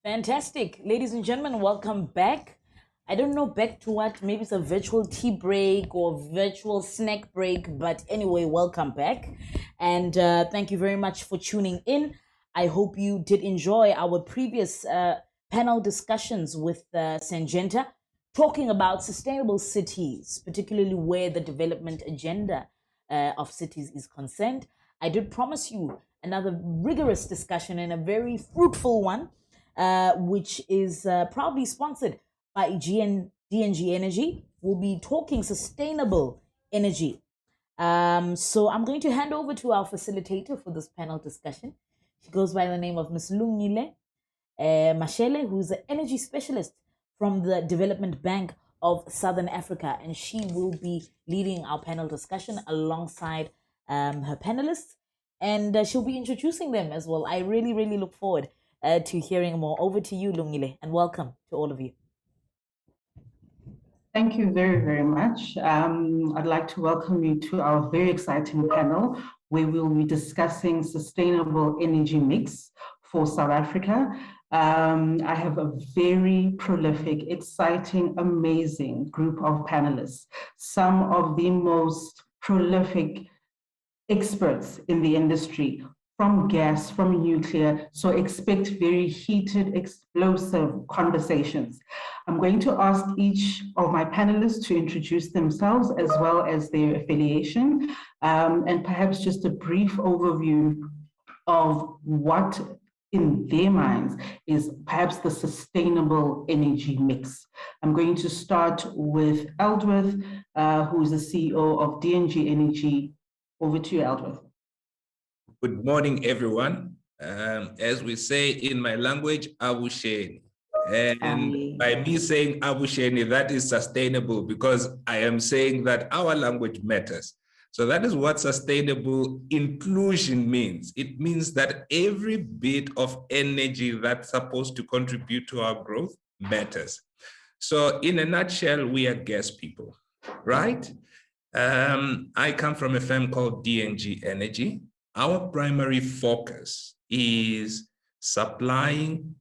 Fantastic. Ladies and gentlemen, welcome back. I don't know back to what, maybe it's a virtual tea break or virtual snack break, but anyway, welcome back. And thank you very much for tuning in. I hope you did enjoy our previous panel discussions with Sanjenta, talking about sustainable cities, particularly where the development agenda of cities is concerned. I did promise you another rigorous discussion and a very fruitful one, which is proudly sponsored by DNG Energy. We'll be talking sustainable energy. So I'm going to hand over to our facilitator for this panel discussion. She goes by the name of Ms. Lungile Mashele, who's an energy specialist from the Development Bank of Southern Africa, and she will be leading our panel discussion alongside her panelists, and she'll be introducing them as well. I really, really look forward to hearing more. Over to you, Lungile, and welcome to all of you. Thank you very, very much. I'd like to welcome you to our very exciting panel, where we'll be discussing sustainable energy mix for South Africa. I have a very prolific, exciting, amazing group of panelists, some of the most prolific experts in the industry, from gas, from nuclear, so expect very heated, explosive conversations. I'm going to ask each of my panelists to introduce themselves as well as their affiliation, and perhaps just a brief overview of what in their minds is perhaps the sustainable energy mix. I'm going to start with Eldworth, who is the CEO of DNG Energy. Over to you, Eldworth. Good morning, everyone. As we say in my language, Abusheni. And by me saying Abusheni, that is sustainable because I am saying that our language matters. So that is what sustainable inclusion means. It means that every bit of energy that's supposed to contribute to our growth matters. So in a nutshell, we are gas people, right? I come from a firm called DNG Energy. Our primary focus is supplying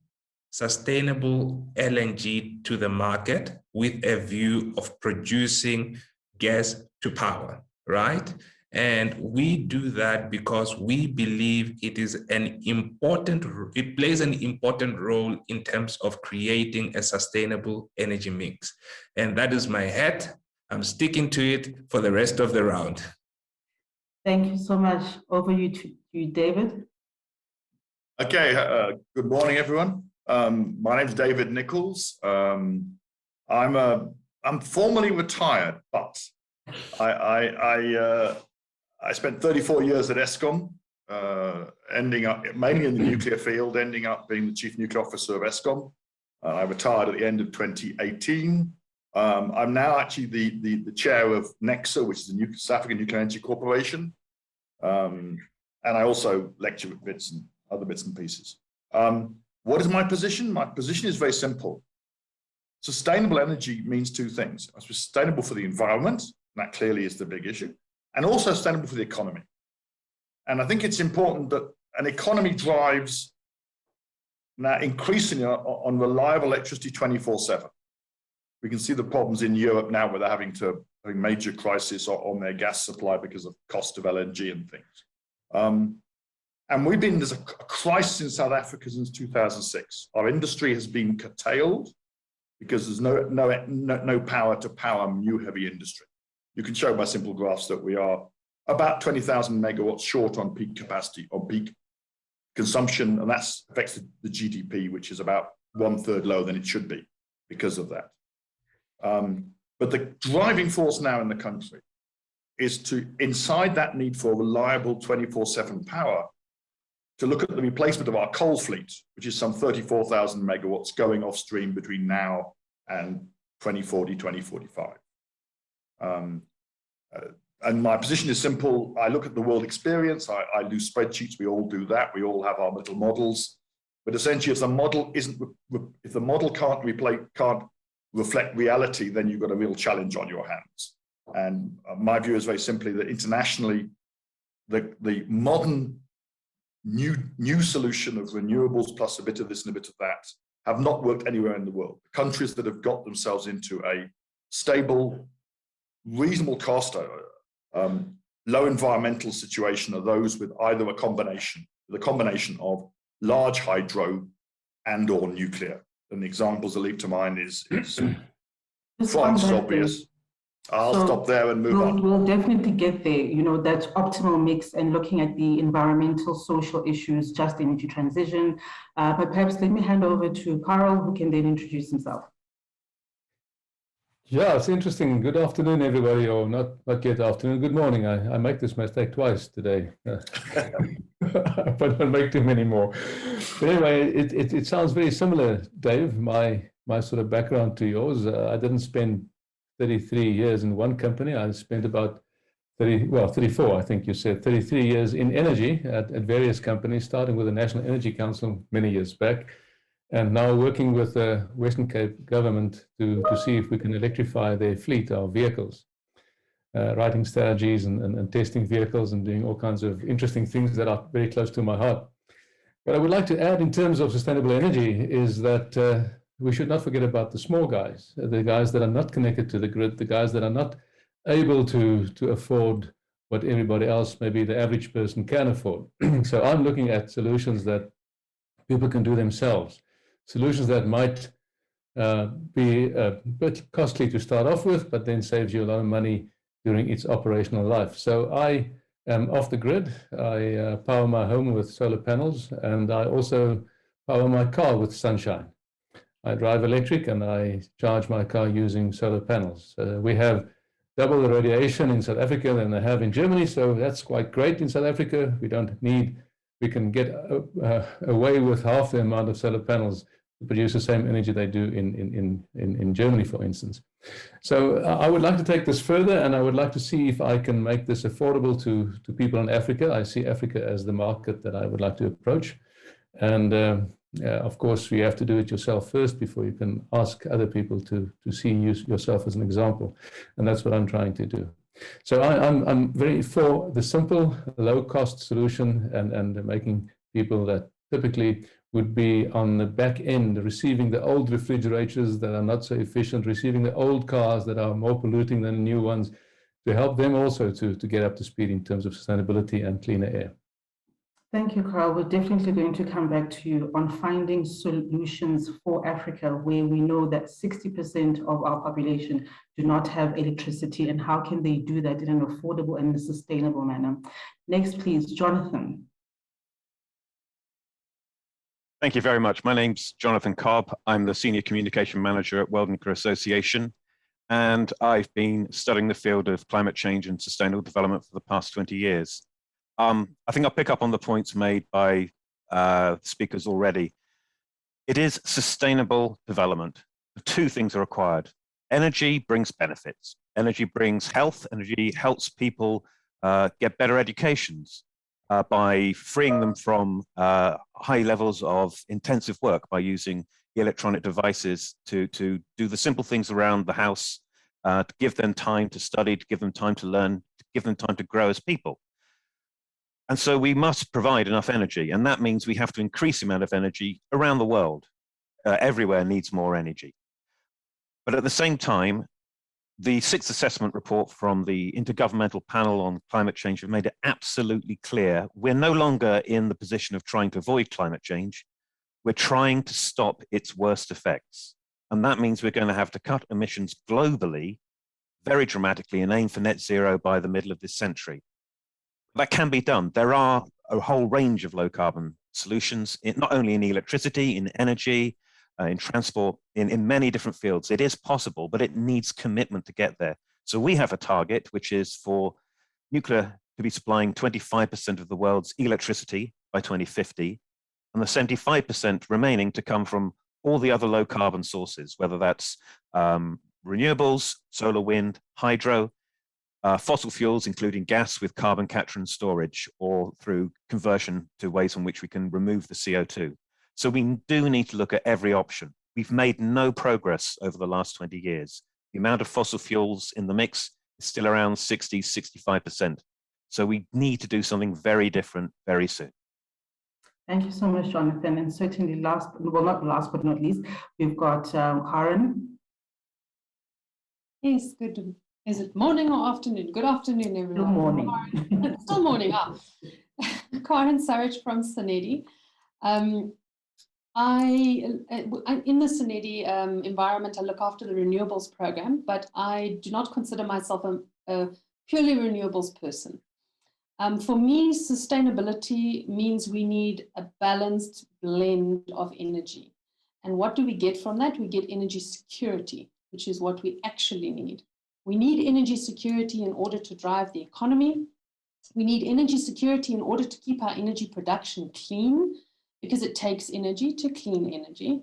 sustainable LNG to the market with a view of producing gas to power, right? And we do that because we believe it plays an important role in terms of creating a sustainable energy mix. And that is my hat. I'm sticking to it for the rest of the round. Thank you so much. Over to you, David. Okay, good morning, everyone. My name is David Nichols. I'm formally retired, but I spent 34 years at Eskom, ending up mainly in the nuclear field, ending up being the Chief Nuclear Officer of Eskom. I retired at the end of 2018. I'm now actually the chair of NECSA, which is the South African Nuclear Energy Corporation. And I also lecture with other bits and pieces. What is my position? My position is very simple. Sustainable energy means two things. It's sustainable for the environment, and that clearly is the big issue, and also sustainable for the economy. And I think it's important that an economy drives now increasingly on reliable electricity 24/7. We can see the problems in Europe now where they're having major crisis on their gas supply because of cost of LNG and things. And there's a crisis in South Africa since 2006. Our industry has been curtailed because there's no power to power new heavy industry. You can show by simple graphs that we are about 20,000 megawatts short on peak capacity, on peak consumption, and that affects the GDP, which is about 1/3 lower than it should be because of that. But the driving force now in the country is to, inside that need for reliable 24/7 power, to look at the replacement of our coal fleet, which is some 34,000 megawatts going off stream between now and 2040, 2045. And my position is simple. I look at the world experience. I do spreadsheets. We all do that. We all have our little models. But essentially, if the model can't reflect reality, then you've got a real challenge on your hands. And my view is very simply that internationally, the modern new solution of renewables plus a bit of this and a bit of that have not worked anywhere in the world. The countries that have got themselves into a stable, reasonable cost, low environmental situation are those with either the combination of large hydro and or nuclear. And the examples that leap to mind is France is obvious. I'll stop there and move on. We'll definitely get there, that optimal mix and looking at the environmental, social issues, just energy transition. But perhaps let me hand over to Carl, who can then introduce himself. Yeah, it's interesting. Good afternoon, everybody, or not yet afternoon. Good morning. I make this mistake twice today, but I don't make too many more. But anyway, it sounds very similar, Dave. My sort of background to yours. I didn't spend 33 years in one company. I spent about 34, I think you said, 33 years in energy at various companies, starting with the National Energy Council many years back, and now working with the Western Cape government to see if we can electrify their fleet, our vehicles, writing strategies and testing vehicles and doing all kinds of interesting things that are very close to my heart. What I would like to add in terms of sustainable energy is that we should not forget about the small guys, the guys that are not connected to the grid, the guys that are not able to afford what everybody else, maybe the average person, can afford. So I'm looking at solutions that people can do themselves, solutions that might be a bit costly to start off with, but then saves you a lot of money during its operational life. So I am off the grid. I power my home with solar panels, and I also power my car with sunshine. I drive electric and I charge my car using solar panels. We have double the radiation in South Africa than they have in Germany, so that's quite great in South Africa. We can get away with half the amount of solar panels to produce the same energy they do in Germany, for instance. So I would like to take this further, and I would like to see if I can make this affordable to people in Africa. I see Africa as the market that I would like to approach. And of course, you have to do it yourself first before you can ask other people to see yourself as an example. And that's what I'm trying to do. So I'm very for the simple, low-cost solution and making people that typically would be on the back end, receiving the old refrigerators that are not so efficient, receiving the old cars that are more polluting than the new ones, to help them also to get up to speed in terms of sustainability and cleaner air. Thank you, Carl. We're definitely going to come back to you on finding solutions for Africa, where we know that 60% of our population do not have electricity, and how can they do that in an affordable and a sustainable manner. Next, please, Jonathan. Thank you very much. My name's Jonathan Cobb. I'm the Senior Communication Manager at World Nuclear Association, and I've been studying the field of climate change and sustainable development for the past 20 years. I think I'll pick up on the points made by speakers already. It is sustainable development. Two things are required. Energy brings benefits. Energy brings health. Energy helps people get better educations by freeing them from high levels of intensive work by using electronic devices to do the simple things around the house, to give them time to study, to give them time to learn, to give them time to grow as people. And so we must provide enough energy, and that means we have to increase the amount of energy around the world. Everywhere needs more energy. But at the same time, the sixth assessment report from the Intergovernmental Panel on Climate Change have made it absolutely clear we're no longer in the position of trying to avoid climate change. We're trying to stop its worst effects. And that means we're going to have to cut emissions globally very dramatically and aim for net zero by the middle of this century. That can be done. There are a whole range of low carbon solutions, not only in electricity, in energy, in transport, in many different fields. It is possible, but it needs commitment to get there. So we have a target, which is for nuclear to be supplying 25% of the world's electricity by 2050, and the 75% remaining to come from all the other low carbon sources, whether that's renewables, solar, wind, hydro, fossil fuels, including gas with carbon capture and storage, or through conversion to ways in which we can remove the CO2. So we do need to look at every option. We've made no progress over the last 20 years. The amount of fossil fuels in the mix is still around 60, 65%. So we need to do something very different very soon. Thank you so much, Jonathan. And certainly not last but not least, we've got Karen. Yes, good. Is it morning or afternoon? Good afternoon, everyone. Good morning. Still morning. Karen Saraj from Sanedi. In the Sanedi environment, I look after the renewables program, but I do not consider myself a purely renewables person. For me, sustainability means we need a balanced blend of energy. And what do we get from that? We get energy security, which is what we actually need. We need energy security in order to drive the economy. We need energy security in order to keep our energy production clean, because it takes energy to clean energy.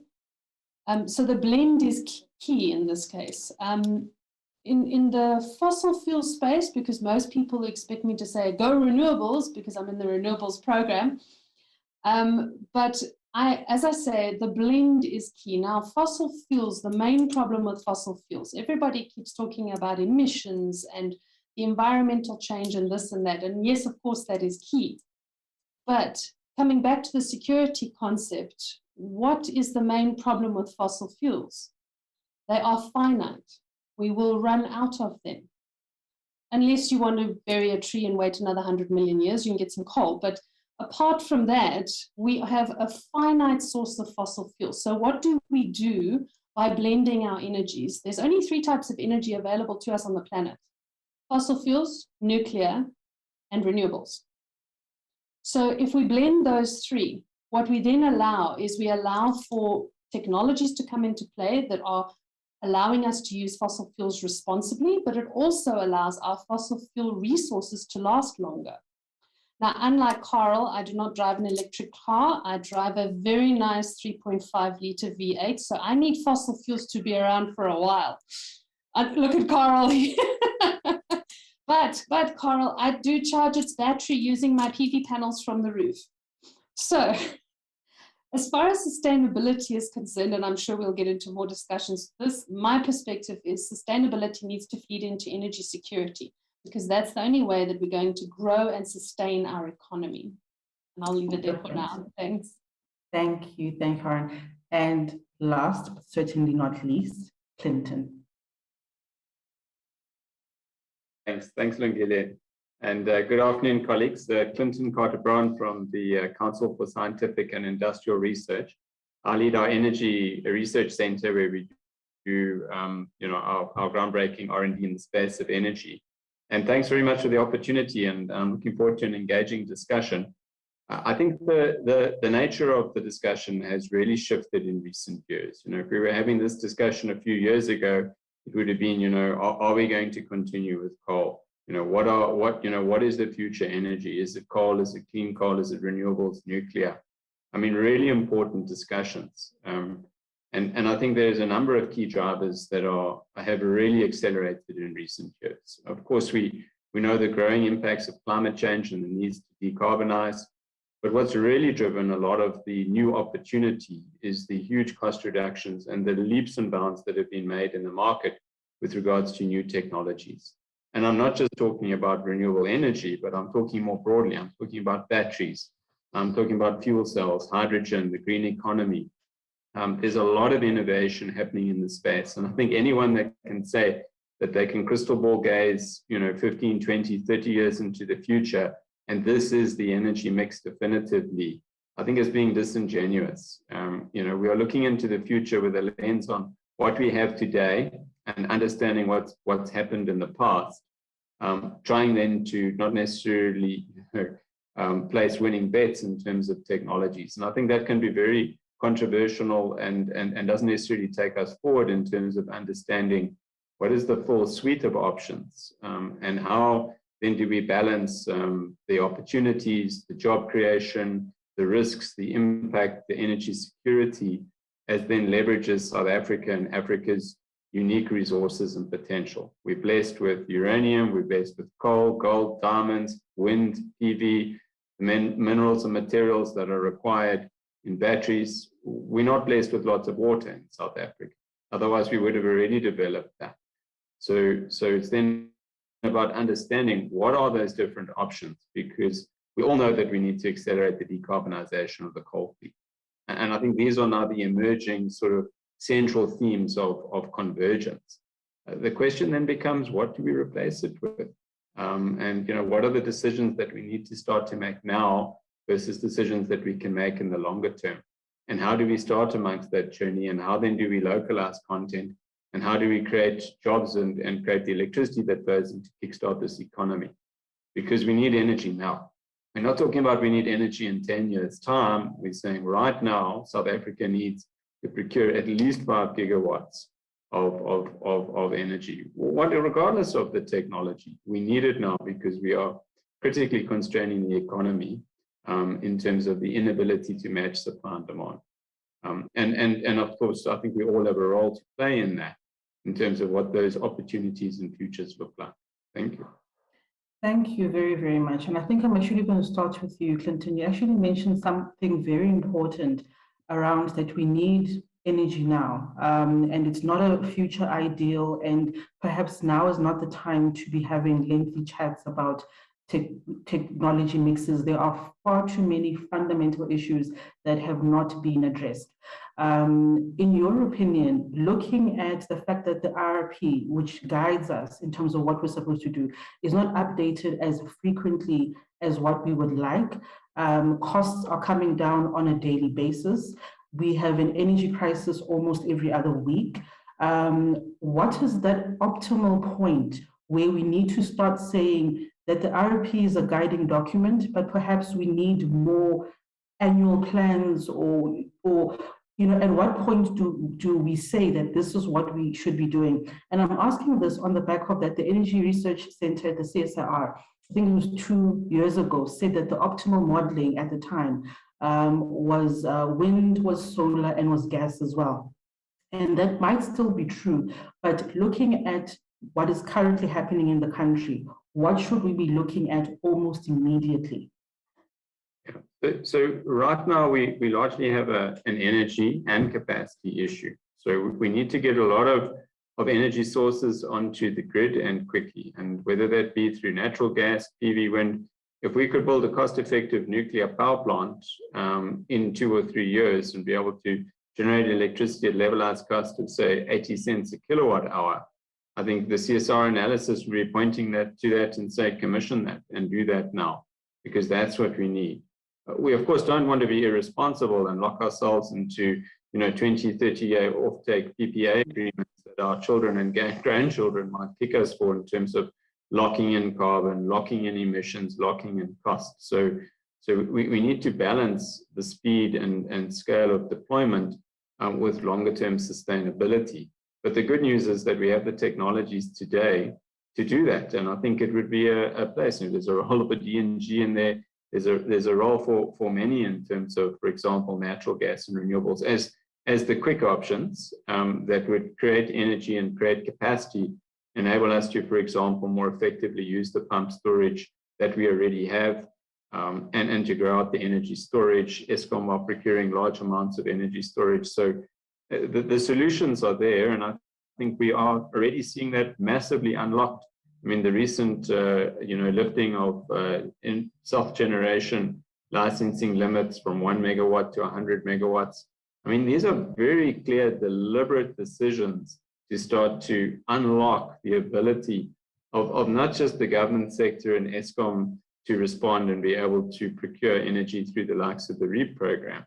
So the blend is key in this case. In the fossil fuel space, because most people expect me to say go renewables because I'm in the renewables program. But as I say, the blend is key. Now, fossil fuels, the main problem with fossil fuels, everybody keeps talking about emissions and the environmental change and this and that. And yes, of course, that is key. But coming back to the security concept, what is the main problem with fossil fuels? They are finite. We will run out of them. Unless you want to bury a tree and wait another 100 million years, you can get some coal. But apart from that, we have a finite source of fossil fuels. So what do we do by blending our energies? There's only 3 types of energy available to us on the planet: fossil fuels, nuclear, and renewables. So if we blend those 3, what we then allow is we allow for technologies to come into play that are allowing us to use fossil fuels responsibly, but it also allows our fossil fuel resources to last longer. Now, unlike Carl, I do not drive an electric car. I drive a very nice 3.5 litre V8, so I need fossil fuels to be around for a while. Look at Carl. But Carl, I do charge its battery using my PV panels from the roof. So as far as sustainability is concerned, and I'm sure we'll get into more discussions, my perspective is sustainability needs to feed into energy security, because that's the only way that we're going to grow and sustain our economy. And I'll leave it there for now. Thanks. Thank you, Karen. And last, but certainly not least, Clinton. Thanks, Lungile. And good afternoon, colleagues. Clinton Carter-Brown from the Council for Scientific and Industrial Research. I lead our energy research center, where we do our groundbreaking R&D in the space of energy. And thanks very much for the opportunity, and I'm looking forward to an engaging discussion. I think the nature of the discussion has really shifted in recent years. If we were having this discussion a few years ago, it would have been, are we going to continue with coal? What is the future energy? Is it coal? Is it clean coal? Is it renewables, nuclear? I mean, really important discussions. And I think there's a number of key drivers that have really accelerated in recent years. Of course, we know the growing impacts of climate change and the needs to decarbonize. But what's really driven a lot of the new opportunity is the huge cost reductions and the leaps and bounds that have been made in the market with regards to new technologies. And I'm not just talking about renewable energy, but I'm talking more broadly. I'm talking about batteries. I'm talking about fuel cells, hydrogen, the green economy. There's a lot of innovation happening in the space. And I think anyone that can say that they can crystal ball gaze, 15, 20, 30 years into the future, and this is the energy mix definitively, I think is being disingenuous. We are looking into the future with a lens on what we have today and understanding what's happened in the past, trying then to not necessarily place winning bets in terms of technologies. And I think that can be very controversial and doesn't necessarily take us forward in terms of understanding what is the full suite of options, and how then do we balance the opportunities, the job creation, the risks, the impact, the energy security, as then leverages South Africa and Africa's unique resources and potential. We're blessed with uranium, we're blessed with coal, gold, diamonds, wind, PV, minerals and materials that are required in batteries. We're not blessed with lots of water in South Africa. Otherwise, we would have already developed that. So it's then about understanding what are those different options, because we all know that we need to accelerate the decarbonization of the coal fleet. And I think these are now the emerging sort of central themes of convergence. The question then becomes, what do we replace it with? And what are the decisions that we need to start to make now versus decisions that we can make in the longer term? And how do we start amongst that journey? And how then do we localize content? And how do we create jobs and create the electricity that goes in to kickstart this economy? Because we need energy now. We're not talking about we need energy in 10 years' time. We're saying right now, South Africa needs to procure at least 5 gigawatts of energy. Regardless of the technology, we need it now because we are critically constraining the economy in terms of the inability to match supply and demand. And of course, I think we all have a role to play in that, in terms of what those opportunities and futures look like. Thank you. Thank you very, very much. And I think I'm actually going to start with you, Clinton. You actually mentioned something very important around that we need energy now. And it's not a future ideal, and perhaps now is not the time to be having lengthy chats about technology mixes. There are far too many fundamental issues that have not been addressed. In your opinion, looking at the fact that the IRP, which guides us in terms of what we're supposed to do, is not updated as frequently as what we would like, costs are coming down on a daily basis. We have an energy crisis almost every other week. What is that optimal point where we need to start saying that the IRP is a guiding document, but perhaps we need more annual plans, or at what point do we say that this is what we should be doing? And I'm asking this on the back of that the Energy Research Center, the CSIR, I think it was 2 years ago, said that the optimal modeling at the time was wind, was solar, and was gas as well. And that might still be true, but looking at what is currently happening in the country, what should we be looking at almost immediately? So right now, we largely have an energy and capacity issue. So we need to get a lot of energy sources onto the grid and quickly, and whether that be through natural gas, PV, wind. If we could build a cost-effective nuclear power plant in 2 or 3 years and be able to generate electricity at levelized cost of, say, 80 cents a kilowatt hour, I think the CSR analysis would be pointing to that and say, commission that and do that now, because that's what we need. We, of course, don't want to be irresponsible and lock ourselves into 20, 30-year offtake PPA agreements that our children and grandchildren might kick us for in terms of locking in carbon, locking in emissions, locking in costs. So we need to balance the speed and scale of deployment with longer-term sustainability. But the good news is that we have the technologies today to do that. And I think it would be a place. There's a role of a DNG in there. There's a role for many in terms of, for example, natural gas and renewables as the quick options that would create energy and create capacity, enable us to, for example, more effectively use the pump storage that we already have, and to grow out the energy storage. Eskom are procuring large amounts of energy storage. So the solutions are there, and I think we are already seeing that massively unlocked. I mean, the recent, lifting of self-generation licensing limits from 1 megawatt to 100 megawatts. I mean, these are very clear, deliberate decisions to start to unlock the ability of not just the government sector and Eskom to respond and be able to procure energy through the likes of the REAP program,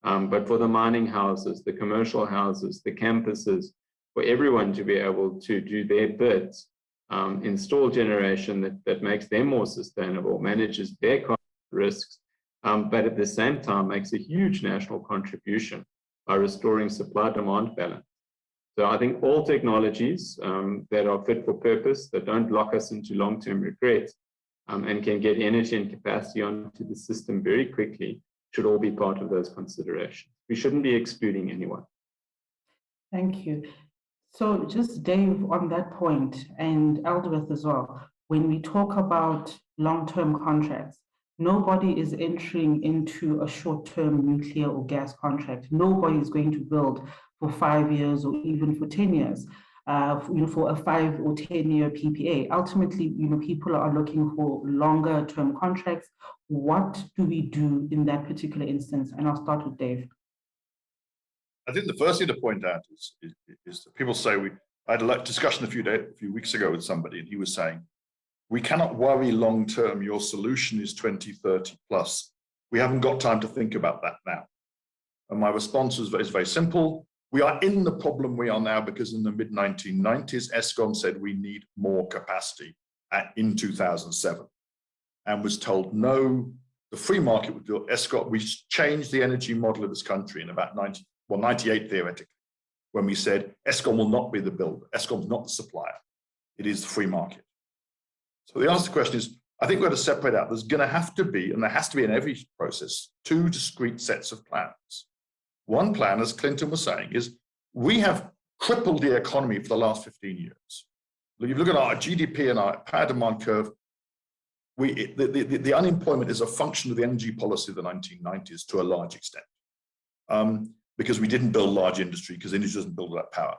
but for the mining houses, the commercial houses, the campuses, for everyone to be able to do their bits, install generation that makes them more sustainable, manages their carbon risks, but at the same time makes a huge national contribution by restoring supply-demand balance. So I think all technologies that are fit for purpose, that don't lock us into long-term regrets, and can get energy and capacity onto the system very quickly, should all be part of those considerations. We shouldn't be excluding anyone. Thank you. So just Dave, on that point, and Eldwith as well, when we talk about long-term contracts, nobody is entering into a short-term nuclear or gas contract. Nobody is going to build for 5 years or even for 10 years. for a 5 or 10-year PPA. Ultimately, people are looking for longer term contracts. What do we do in that particular instance? And I'll start with Dave. I think the first thing to point out is that people say I had a discussion a few weeks ago with somebody, and he was saying, we cannot worry long term. Your solution is 2030 plus. We haven't got time to think about that now. And my response is very simple. We are in the problem we are now because in the mid-1990s, Eskom said we need more capacity in 2007 and was told, no, the free market would do it. Eskom, we changed the energy model of this country in about 98 theoretically, when we said Eskom will not be the builder. Eskom's not the supplier. It is the free market. So the answer to the question is, I think we've got to separate out. There's going to have to be, and there has to be in every process, two discrete sets of plans. One plan, as Clinton was saying, is we have crippled the economy for the last 15 years. If you look at our GDP and our power demand curve, the unemployment is a function of the energy policy of the 1990s to a large extent, because we didn't build large industry, because industry doesn't build that power.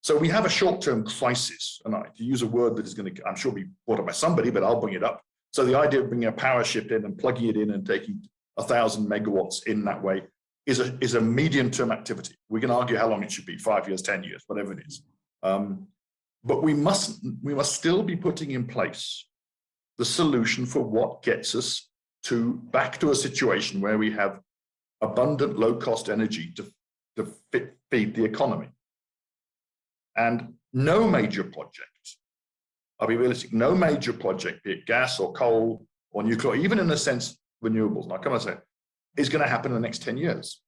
So we have a short-term crisis, and to use a word that is going to, I'm sure, be brought up by somebody, but I'll bring it up. So the idea of bringing a power ship in and plugging it in and taking 1,000 megawatts in that way is a medium-term activity. We can argue how long it should be, 5 years, 10 years, whatever it is. But we must still be putting in place the solution for what gets us back to a situation where we have abundant low-cost energy to feed the economy. And no major project, I'll be realistic, no major project, be it gas or coal or nuclear, even in a sense, renewables, now come on, say, is going to happen in the next 10 years.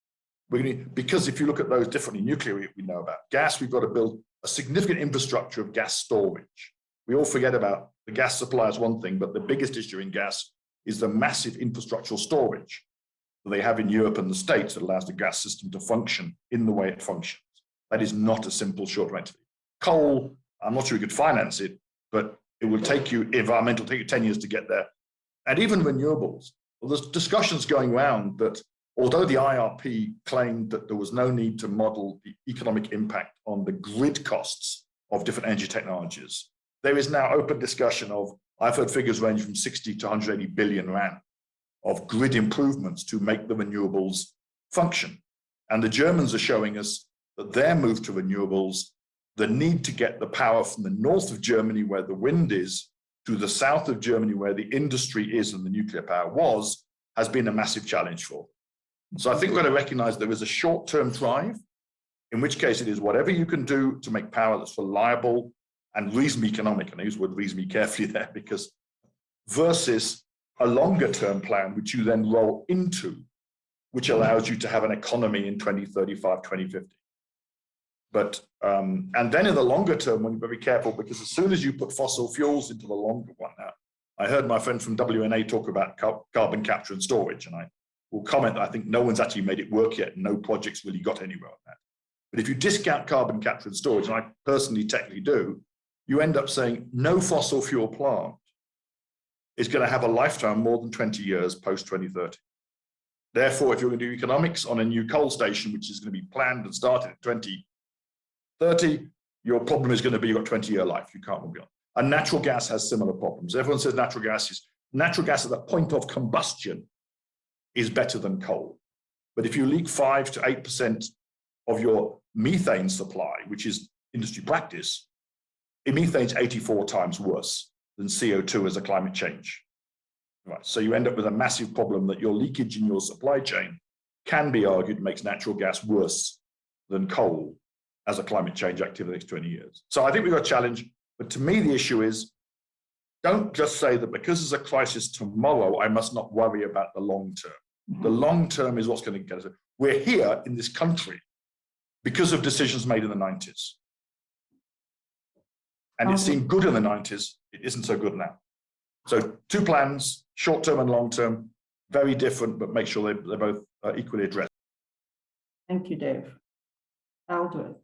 Because if you look at those differently, nuclear we know about. Gas, we've got to build a significant infrastructure of gas storage. We all forget about the gas supply is one thing, but the biggest issue in gas is the massive infrastructural storage that they have in Europe and the States that allows the gas system to function in the way it functions. That is not a simple short-term activity. Coal, I'm not sure we could finance it, but it will take you, environmental, take you 10 years to get there. And even renewables, well, there's discussions going around that although the IRP claimed that there was no need to model the economic impact on the grid costs of different energy technologies, there is now open discussion of, I've heard figures range from 60 to 180 billion rand of grid improvements to make the renewables function. And the Germans are showing us that their move to renewables, the need to get the power from the north of Germany where the wind is to the south of Germany where the industry is and the nuclear power was, has been a massive challenge for them. So I think we've got to recognize there is a short-term drive, in which case it is whatever you can do to make power that's reliable and reasonably economic, and I use the word reasonably carefully there, because versus a longer-term plan, which you then roll into, which allows you to have an economy in 2035, 2050. But, and then in the longer term, when you're very careful, because as soon as you put fossil fuels into the longer one, now, I heard my friend from WNA talk about carbon capture and storage, and I will comment that I think no one's actually made it work yet, and no project's really got anywhere on that. But if you discount carbon capture and storage, and I personally technically do, you end up saying no fossil fuel plant is going to have a lifetime more than 20 years post 2030. Therefore, if you're going to do economics on a new coal station, which is going to be planned and started in 2030, your problem is going to be you've got 20-year life. You can't move beyond. And natural gas has similar problems. Everyone says natural gas at the point of combustion is better than coal. But if you leak 5 to 8% of your methane supply, which is industry practice, methane's 84 times worse than CO2 as a climate change. Right. So you end up with a massive problem that your leakage in your supply chain can be argued makes natural gas worse than coal as a climate change activity in the next 20 years. So I think we've got a challenge, but to me the issue is, don't just say that because there's a crisis tomorrow, I must not worry about the long term. Mm-hmm. The long term is what's going to get us. We're here in this country because of decisions made in the 90s. And it seemed good in the 90s, it isn't so good now. So two plans, short term and long term, very different, but make sure they're both equally addressed. Thank you, Dave. Aldo.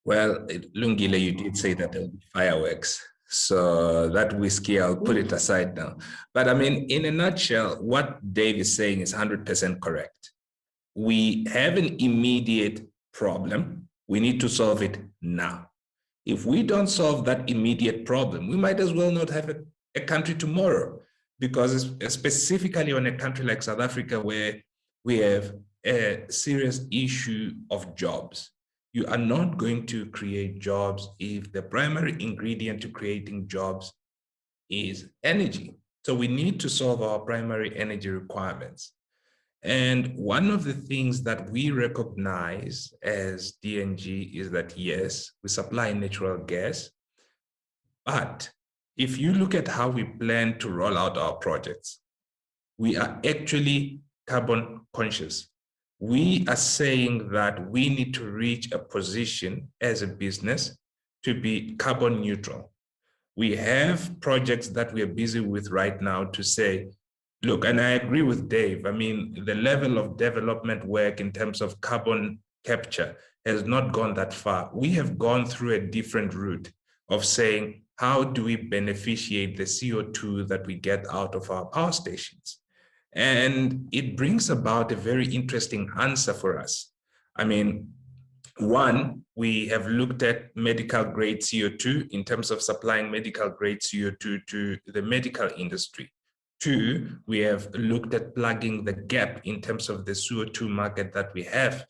Well, Lungile, you did say that there will be fireworks. So that whiskey, I'll put it aside now. But I mean, in a nutshell, what Dave is saying is 100% correct. We have an immediate problem, We need to solve it now. If we don't solve that immediate problem, we might as well not have a country tomorrow, because specifically on a country like South Africa, where we have a serious issue of jobs. You are not going to create jobs if the primary ingredient to creating jobs is energy. So we need to solve our primary energy requirements. And one of the things that we recognize as DNG is that, yes, we supply natural gas, but if you look at how we plan to roll out our projects, we are actually carbon conscious. We are saying that we need to reach a position as a business to be carbon neutral. We have projects that we are busy with right now to say, look, and I agree with Dave. I mean, the level of development work in terms of carbon capture has not gone that far. We have gone through a different route of saying, how do we beneficiate the CO2 that we get out of our power stations? And it brings about a very interesting answer for us. I mean, one, we have looked at medical grade CO2 in terms of supplying medical grade CO2 to the medical industry. Two, we have looked at plugging the gap in terms of the CO2 market that we have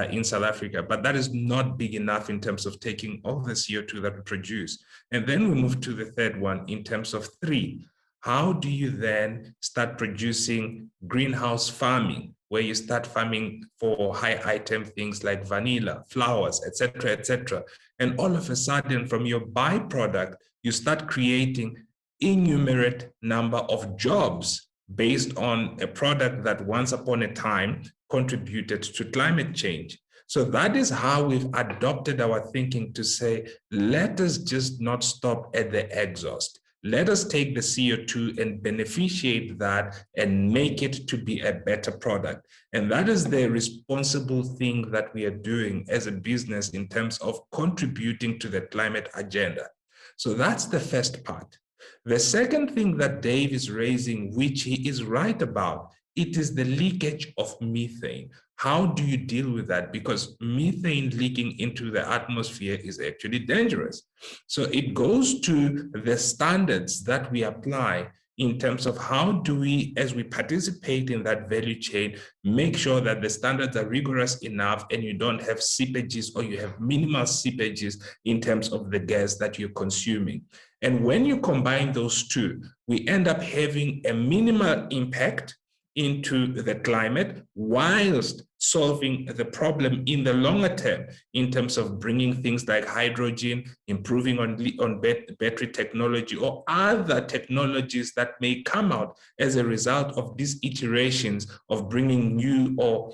in South Africa, but that is not big enough in terms of taking all the CO2 that we produce. And then we move to the third one in terms of three. How do you then start producing greenhouse farming, where you start farming for high item things like vanilla, flowers, etc., etc. And all of a sudden, from your byproduct, you start creating innumerate number of jobs based on a product that once upon a time contributed to climate change. So that is how we've adopted our thinking to say, let us just not stop at the exhaust. Let us take the CO2 and beneficiate that and make it to be a better product. And that is the responsible thing that we are doing as a business in terms of contributing to the climate agenda. So that's the first part. The second thing that Dave is raising, which he is right about, it is the leakage of methane. How do you deal with that? Because methane leaking into the atmosphere is actually dangerous. So it goes to the standards that we apply in terms of how do we, as we participate in that value chain, make sure that the standards are rigorous enough and you don't have seepages or you have minimal seepages in terms of the gas that you're consuming. And when you combine those two, we end up having a minimal impact into the climate whilst solving the problem in the longer term in terms of bringing things like hydrogen, improving on battery technology or other technologies that may come out as a result of these iterations of bringing new or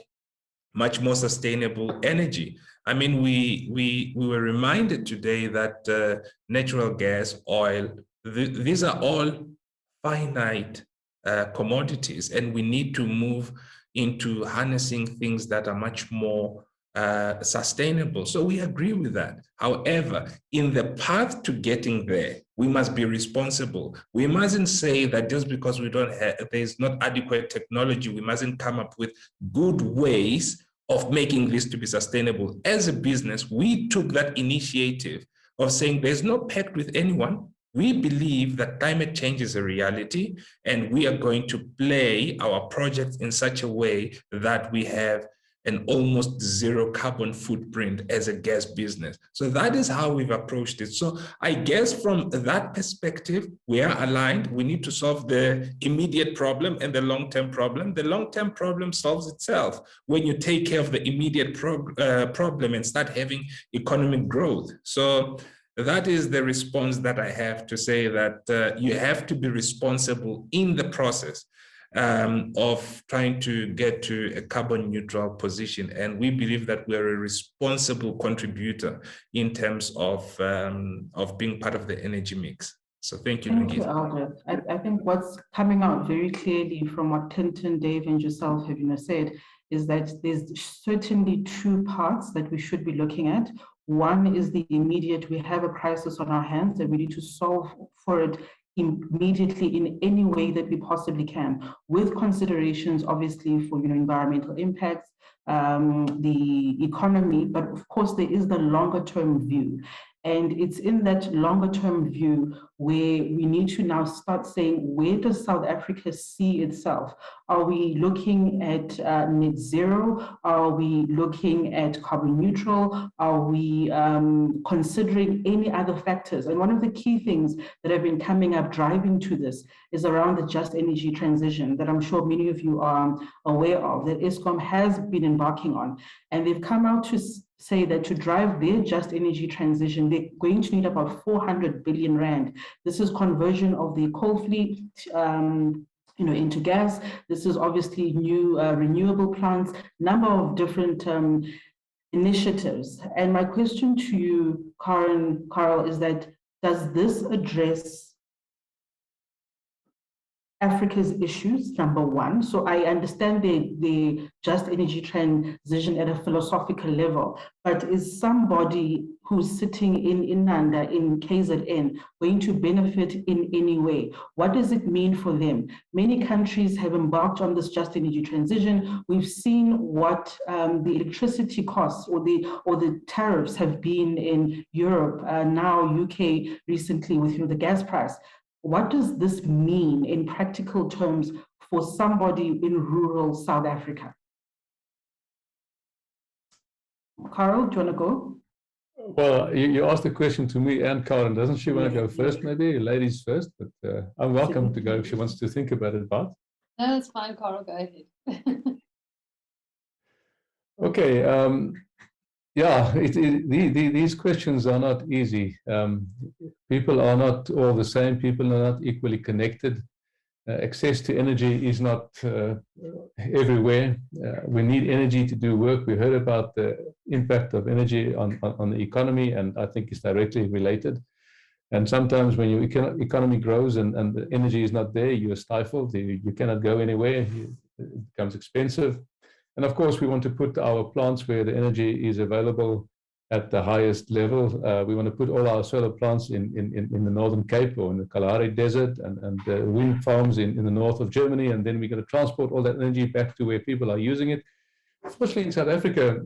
much more sustainable energy. I mean, we were reminded today that natural gas, oil, these are all finite commodities, and we need to move into harnessing things that are much more sustainable. So we agree with that. However, in the path to getting there, we must be responsible. We mustn't say that just because we don't have, there's not adequate technology, we mustn't come up with good ways of making this to be sustainable. As a business, we took that initiative of saying there's no pact with anyone. We believe that climate change is a reality, and we are going to play our projects in such a way that we have an almost zero carbon footprint as a gas business. So that is how we've approached it. So I guess from that perspective, we are aligned. We need to solve the immediate problem and the long-term problem. The long-term problem solves itself when you take care of the immediate problem and start having economic growth. So that is the response that I have to say, that you have to be responsible in the process of trying to get to a carbon neutral position. And we believe that we're a responsible contributor in terms of being part of the energy mix. So thank you. Thank you, Albert. I think what's coming out very clearly from what Clinton, Dave, and yourself have said is that there's certainly two parts that we should be looking at. One is the immediate, we have a crisis on our hands and we need to solve for it immediately in any way that we possibly can, with considerations obviously for environmental impacts, the economy, but of course there is the longer term view. And it's in that longer term view where we need to now start saying, where does South Africa see itself? Are we looking at net zero? Are we looking at carbon neutral? Are we considering any other factors? And one of the key things that have been coming up driving to this is around the just energy transition that I'm sure many of you are aware of, that Eskom has been embarking on. And they've come out to say that to drive their just energy transition, they're going to need about 400 billion rand. This is conversion of the coal fleet into gas. This is obviously new renewable plants, number of different initiatives. And my question to you, Carl, is that does this address Africa's issues, number one? So I understand the just energy transition at a philosophical level, but is somebody who's sitting in Inanda, in KZN, going to benefit in any way? What does it mean for them? Many countries have embarked on this just energy transition. We've seen what the electricity costs or the tariffs have been in Europe, now UK recently with the gas price. What does this mean in practical terms for somebody in rural South Africa? Carl, do you want to go? Well, you asked the question to me and Karen. Doesn't she want to go first, maybe? Ladies first, but I'm welcome to go if she wants to think about it, Bart. No, that's fine, Carl, go ahead. Okay, yeah, these questions are not easy. People are not all the same. People are not equally connected. Access to energy is not everywhere. We need energy to do work. We heard about the impact of energy on the economy, and I think it's directly related. And sometimes when your economy grows and the energy is not there, you're stifled. You cannot go anywhere. It becomes expensive. And of course, we want to put our plants where the energy is available at the highest level. We want to put all our solar plants in the Northern Cape or in the Kalahari Desert and the wind farms in the north of Germany. And then we're going to transport all that energy back to where people are using it. Especially in South Africa,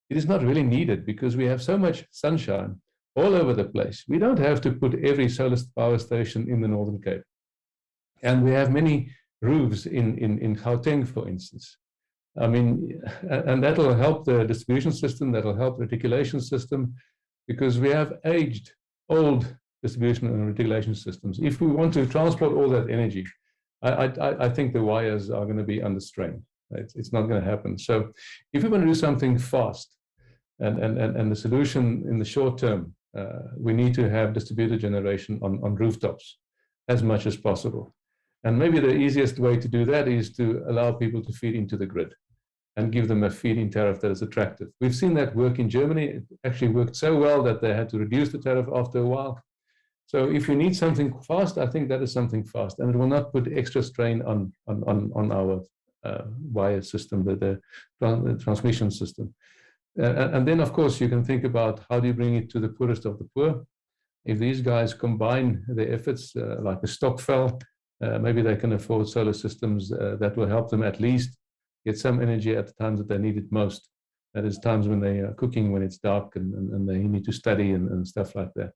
it is not really needed because we have so much sunshine all over the place. We don't have to put every solar power station in the Northern Cape. And we have many roofs in Gauteng, for instance. I mean, and that'll help the distribution system, that'll help the reticulation system, because we have aged, old distribution and reticulation systems. If we want to transport all that energy, I think the wires are going to be under strain. It's not going to happen. So if we want to do something fast, and the solution in the short term, we need to have distributed generation on rooftops as much as possible. And maybe the easiest way to do that is to allow people to feed into the grid and give them a feed-in tariff that is attractive. We've seen that work in Germany. It actually worked so well that they had to reduce the tariff after a while. So if we need something fast, I think that is something fast, and it will not put extra strain on our wire system, the transmission system. And then, of course, you can think about how do you bring it to the poorest of the poor. If these guys combine their efforts, like a Stockfell, maybe they can afford solar systems that will help them at least get some energy at the times that they need it most. That is times when they are cooking, when it's dark, and they need to study and stuff like that.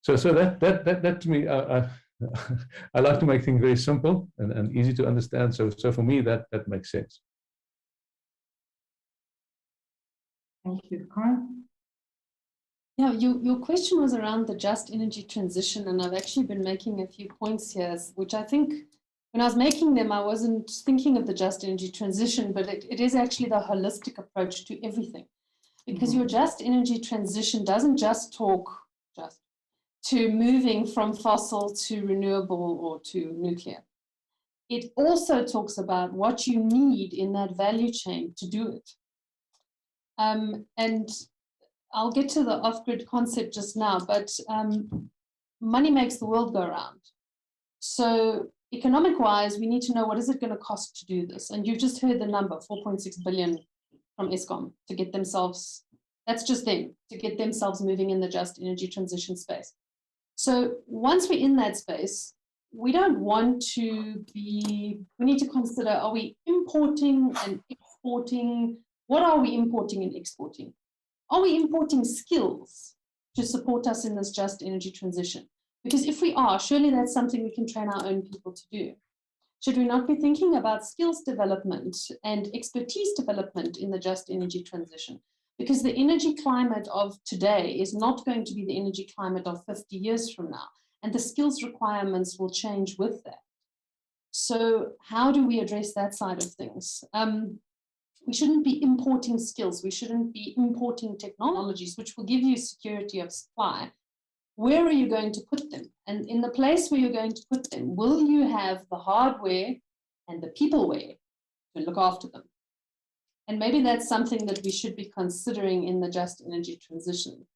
So that to me, I like to make things very simple and easy to understand. So for me, that makes sense. Thank you, Carl. Yeah, your question was around the just energy transition, and I've actually been making a few points here, which I think when I was making them, I wasn't thinking of the just energy transition, but it is actually the holistic approach to everything. Because your just energy transition doesn't just talk to moving from fossil to renewable or to nuclear. It also talks about what you need in that value chain to do it. And I'll get to the off-grid concept just now, but money makes the world go round. So economic-wise, we need to know what is it going to cost to do this. And you've just heard the number, 4.6 billion from Eskom to get themselves, that's just them, to get themselves moving in the just energy transition space. So once we're in that space, we don't want to be, we need to consider, are we importing and exporting What are we importing and exporting? Are we importing skills to support us in this just energy transition? Because if we are, surely that's something we can train our own people to do. Should we not be thinking about skills development and expertise development in the just energy transition? Because the energy climate of today is not going to be the energy climate of 50 years from now, and the skills requirements will change with that. So how do we address that side of things? We shouldn't be importing skills. We shouldn't be importing technologies, which will give you security of supply. Where are you going to put them? And in the place where you're going to put them, will you have the hardware and the peopleware to look after them? And maybe that's something that we should be considering in the just energy transition.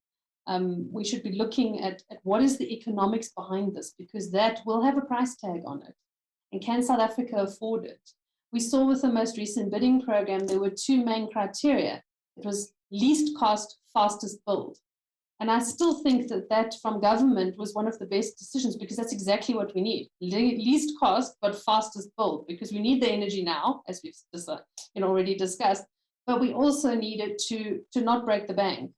We should be looking at what is the economics behind this, because that will have a price tag on it. And can South Africa afford it? We saw with the most recent bidding program, there were two main criteria. It was least cost, fastest build. And I still think that that from government was one of the best decisions, because that's exactly what we need. Least cost, but fastest build, because we need the energy now, as we've already discussed, but we also need it to not break the bank.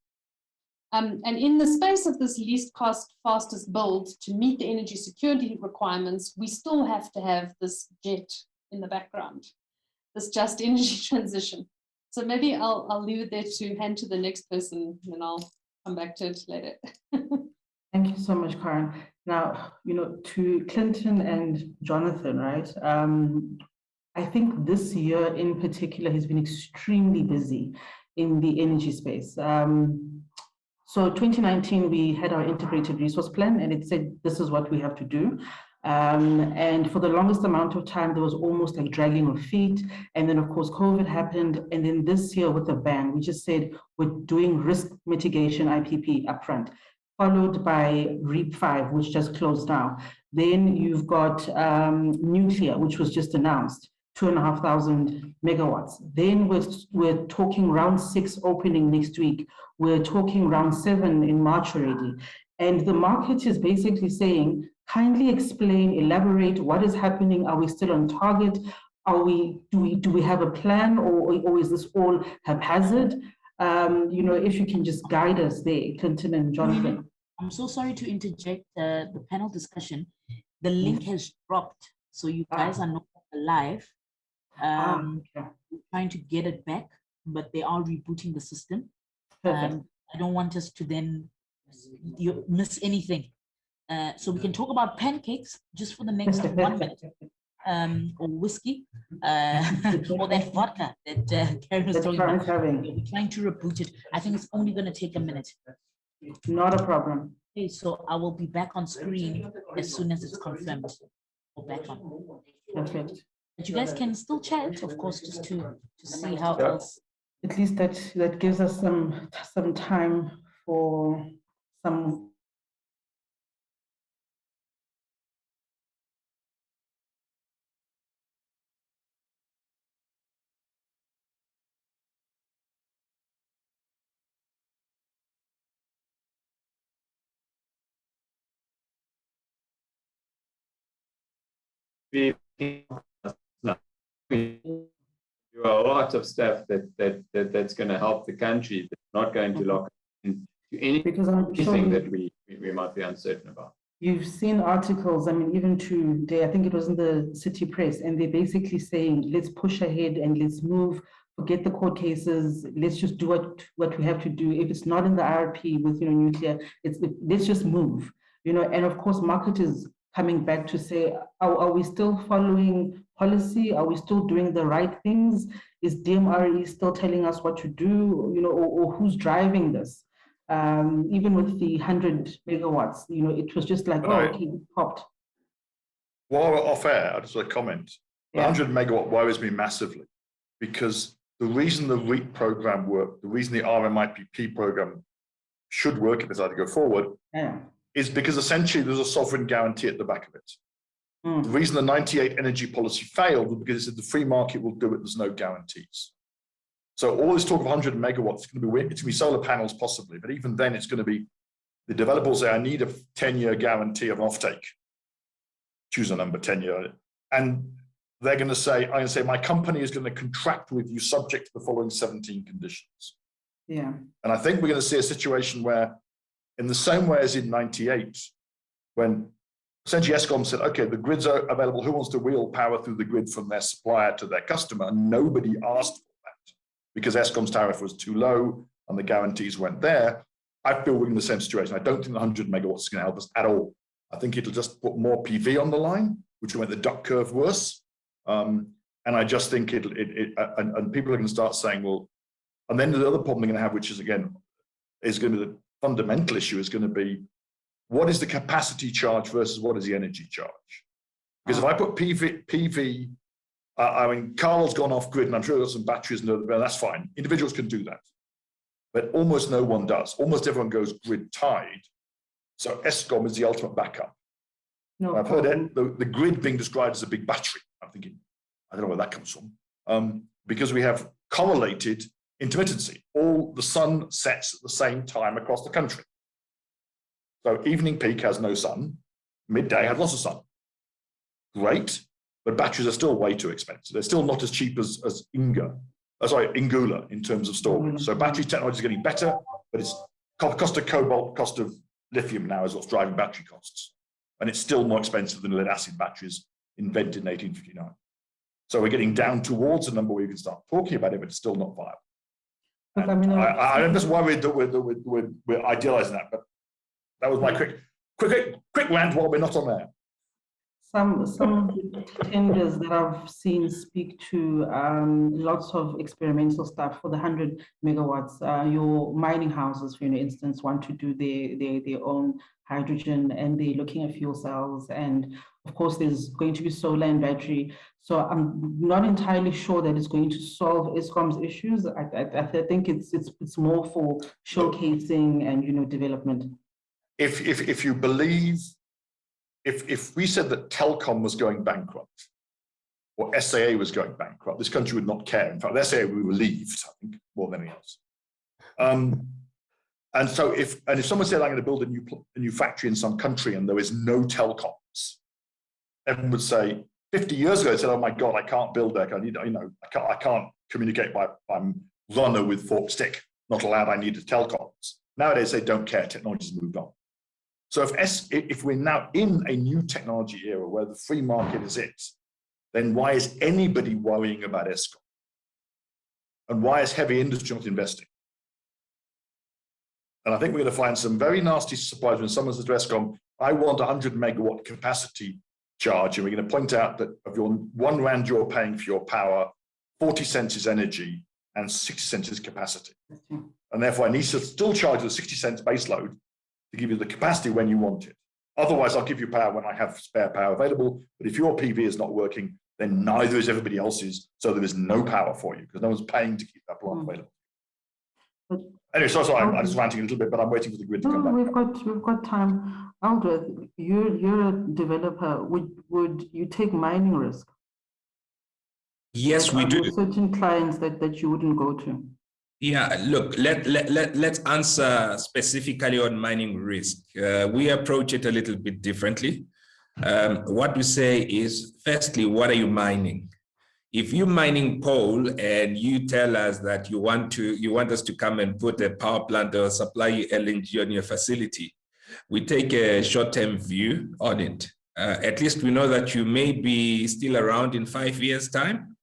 And in the space of this least cost, fastest build, to meet the energy security requirements, we still have to have this jet in the background, this just energy transition. So maybe I'll leave it there to hand to the next person, and I'll come back to it later. Thank you so much, Karen. Now, to Clinton and Jonathan, right? I think this year in particular has been extremely busy in the energy space. So 2019, we had our integrated resource plan, and it said, this is what we have to do. And for the longest amount of time, there was almost like dragging of feet. And then of course, COVID happened. And then this year with the ban, we just said, we're doing risk mitigation IPP upfront, followed by REAP 5, which just closed now. Then you've got nuclear, which was just announced, 2,500 megawatts. Then we're talking round 6 opening next week. We're talking round 7 in March already. And the market is basically saying, kindly explain, elaborate what is happening. Are we still on target? Do we have a plan, or is this all haphazard? If you can just guide us there, Clinton and Jonathan. I'm so sorry to interject the panel discussion. The link has dropped, so you guys are not live. Okay. We're trying to get it back, but they are rebooting the system. Perfect. I don't want us to then miss anything. So we can talk about pancakes just for the next 1 minute, or whiskey, or that vodka that Karen was talking about. We're trying to reboot it. I think it's only going to take a minute. Not a problem. Okay, so I will be back on screen as soon as it's confirmed. Or back on. Perfect. But you guys can still chat, of course, just to see how else. At least that gives us some time for some. Do a lot of stuff that's going to help the country, but not going to lock into anything that we might be uncertain about. You've seen articles, I mean, even today, I think it was in the City Press, and they're basically saying, let's push ahead and let's move, forget the court cases, let's just do what we have to do. If it's not in the IRP with nuclear, let's just move. And of course, market is coming back to say, are we still following policy? Are we still doing the right things? Is DMRE still telling us what to do? Or who's driving this? Even with the 100 megawatts, it was just like, okay, it popped. While we're off air, I just want to comment. The 100 megawatt worries me massively, because the reason the REAP program worked, the reason the RMIPP program should work if it's had to go forward, is because essentially there's a sovereign guarantee at the back of it. The reason the 98 energy policy failed was because it said the free market will do it, there's no guarantees. So all this talk of 100 megawatts is going to be wind, it's going to be solar panels possibly, but even then it's going to be, the developers say, I need a 10-year guarantee of offtake. Choose a number, 10-year. And they're going to say, I'm going to say, my company is going to contract with you subject to the following 17 conditions. Yeah. And I think we're going to see a situation where, in the same way as in 98, when essentially Eskom said, okay, the grids are available, who wants to wheel power through the grid from their supplier to their customer? And nobody asked for that because Eskom's tariff was too low and the guarantees went there. I feel we're in the same situation. I don't think the 100 megawatts is going to help us at all. I think it'll just put more PV on the line, which will make the duck curve worse. And I just think and people are going to start saying, well, and then the other problem they're going to have, which is again, is going to be the fundamental issue, is going to be, what is the capacity charge versus what is the energy charge? Because if I put PV, I mean, Carl's gone off grid, and I'm sure there's some batteries, and that's fine. Individuals can do that. But almost no one does. Almost everyone goes grid tied. So Eskom is the ultimate backup. No, I've heard the grid being described as a big battery. I'm thinking, I don't know where that comes from. Because we have correlated intermittency. All the sun sets at the same time across the country. So evening peak has no sun, midday has lots of sun. Great, but batteries are still way too expensive. They're still not as cheap as Ingula in terms of storage. So battery technology is getting better, but it's cost of cobalt, cost of lithium now is what's driving battery costs. And it's still more expensive than lead acid batteries invented in 1859. So we're getting down towards a number where you can start talking about it, but it's still not viable. But I mean, I'm just worried that we're idealizing that, but that was my quick rant while we're not on air. Some tenders that I've seen speak to lots of experimental stuff for the 100 megawatts. Your mining houses, for instance, want to do their own hydrogen, and they're looking at fuel cells. And of course, there's going to be solar and battery. So I'm not entirely sure that it's going to solve Eskom's issues. I think it's more for showcasing and development. If you believe, if we said that Telkom was going bankrupt or SAA was going bankrupt, this country would not care. In fact, the SAA we were relieved, I think, more than anything else. And so if someone said, I'm going to build a new factory in some country and there is no telecoms, everyone would say, 50 years ago, they said, oh my God, I can't build that. I can't communicate by runner with forked stick. Not allowed, I need the telecoms. Nowadays, they don't care. Technology's moved on. So if we're now in a new technology era where the free market is it, then why is anybody worrying about Eskom? And why is heavy industry not investing? And I think we're going to find some very nasty surprises when someone says to Eskom, I want 100 megawatt capacity charge, and we're going to point out that of your R1 you're paying for your power, 40 cents is energy and 60 cents is capacity. And therefore I need to still charge the 60 cents base load to give you the capacity when you want it. Otherwise, I'll give you power when I have spare power available. But if your PV is not working, then neither is everybody else's. So there is no power for you because no one's paying to keep that plant available. But anyway, so I'm just ranting a little bit, but I'm waiting for the grid to come back. We've got time. Aldred, you're a developer. Would you take mining risk? Yes, we do. Certain clients that you wouldn't go to. Yeah, look, let's answer specifically on mining risk. We approach it a little bit differently. What we say is, firstly, what are you mining? If you're mining coal and you tell us that you want us to come and put a power plant or supply you LNG on your facility, we take a short-term view on it. At least we know that you may be still around in 5 years' time.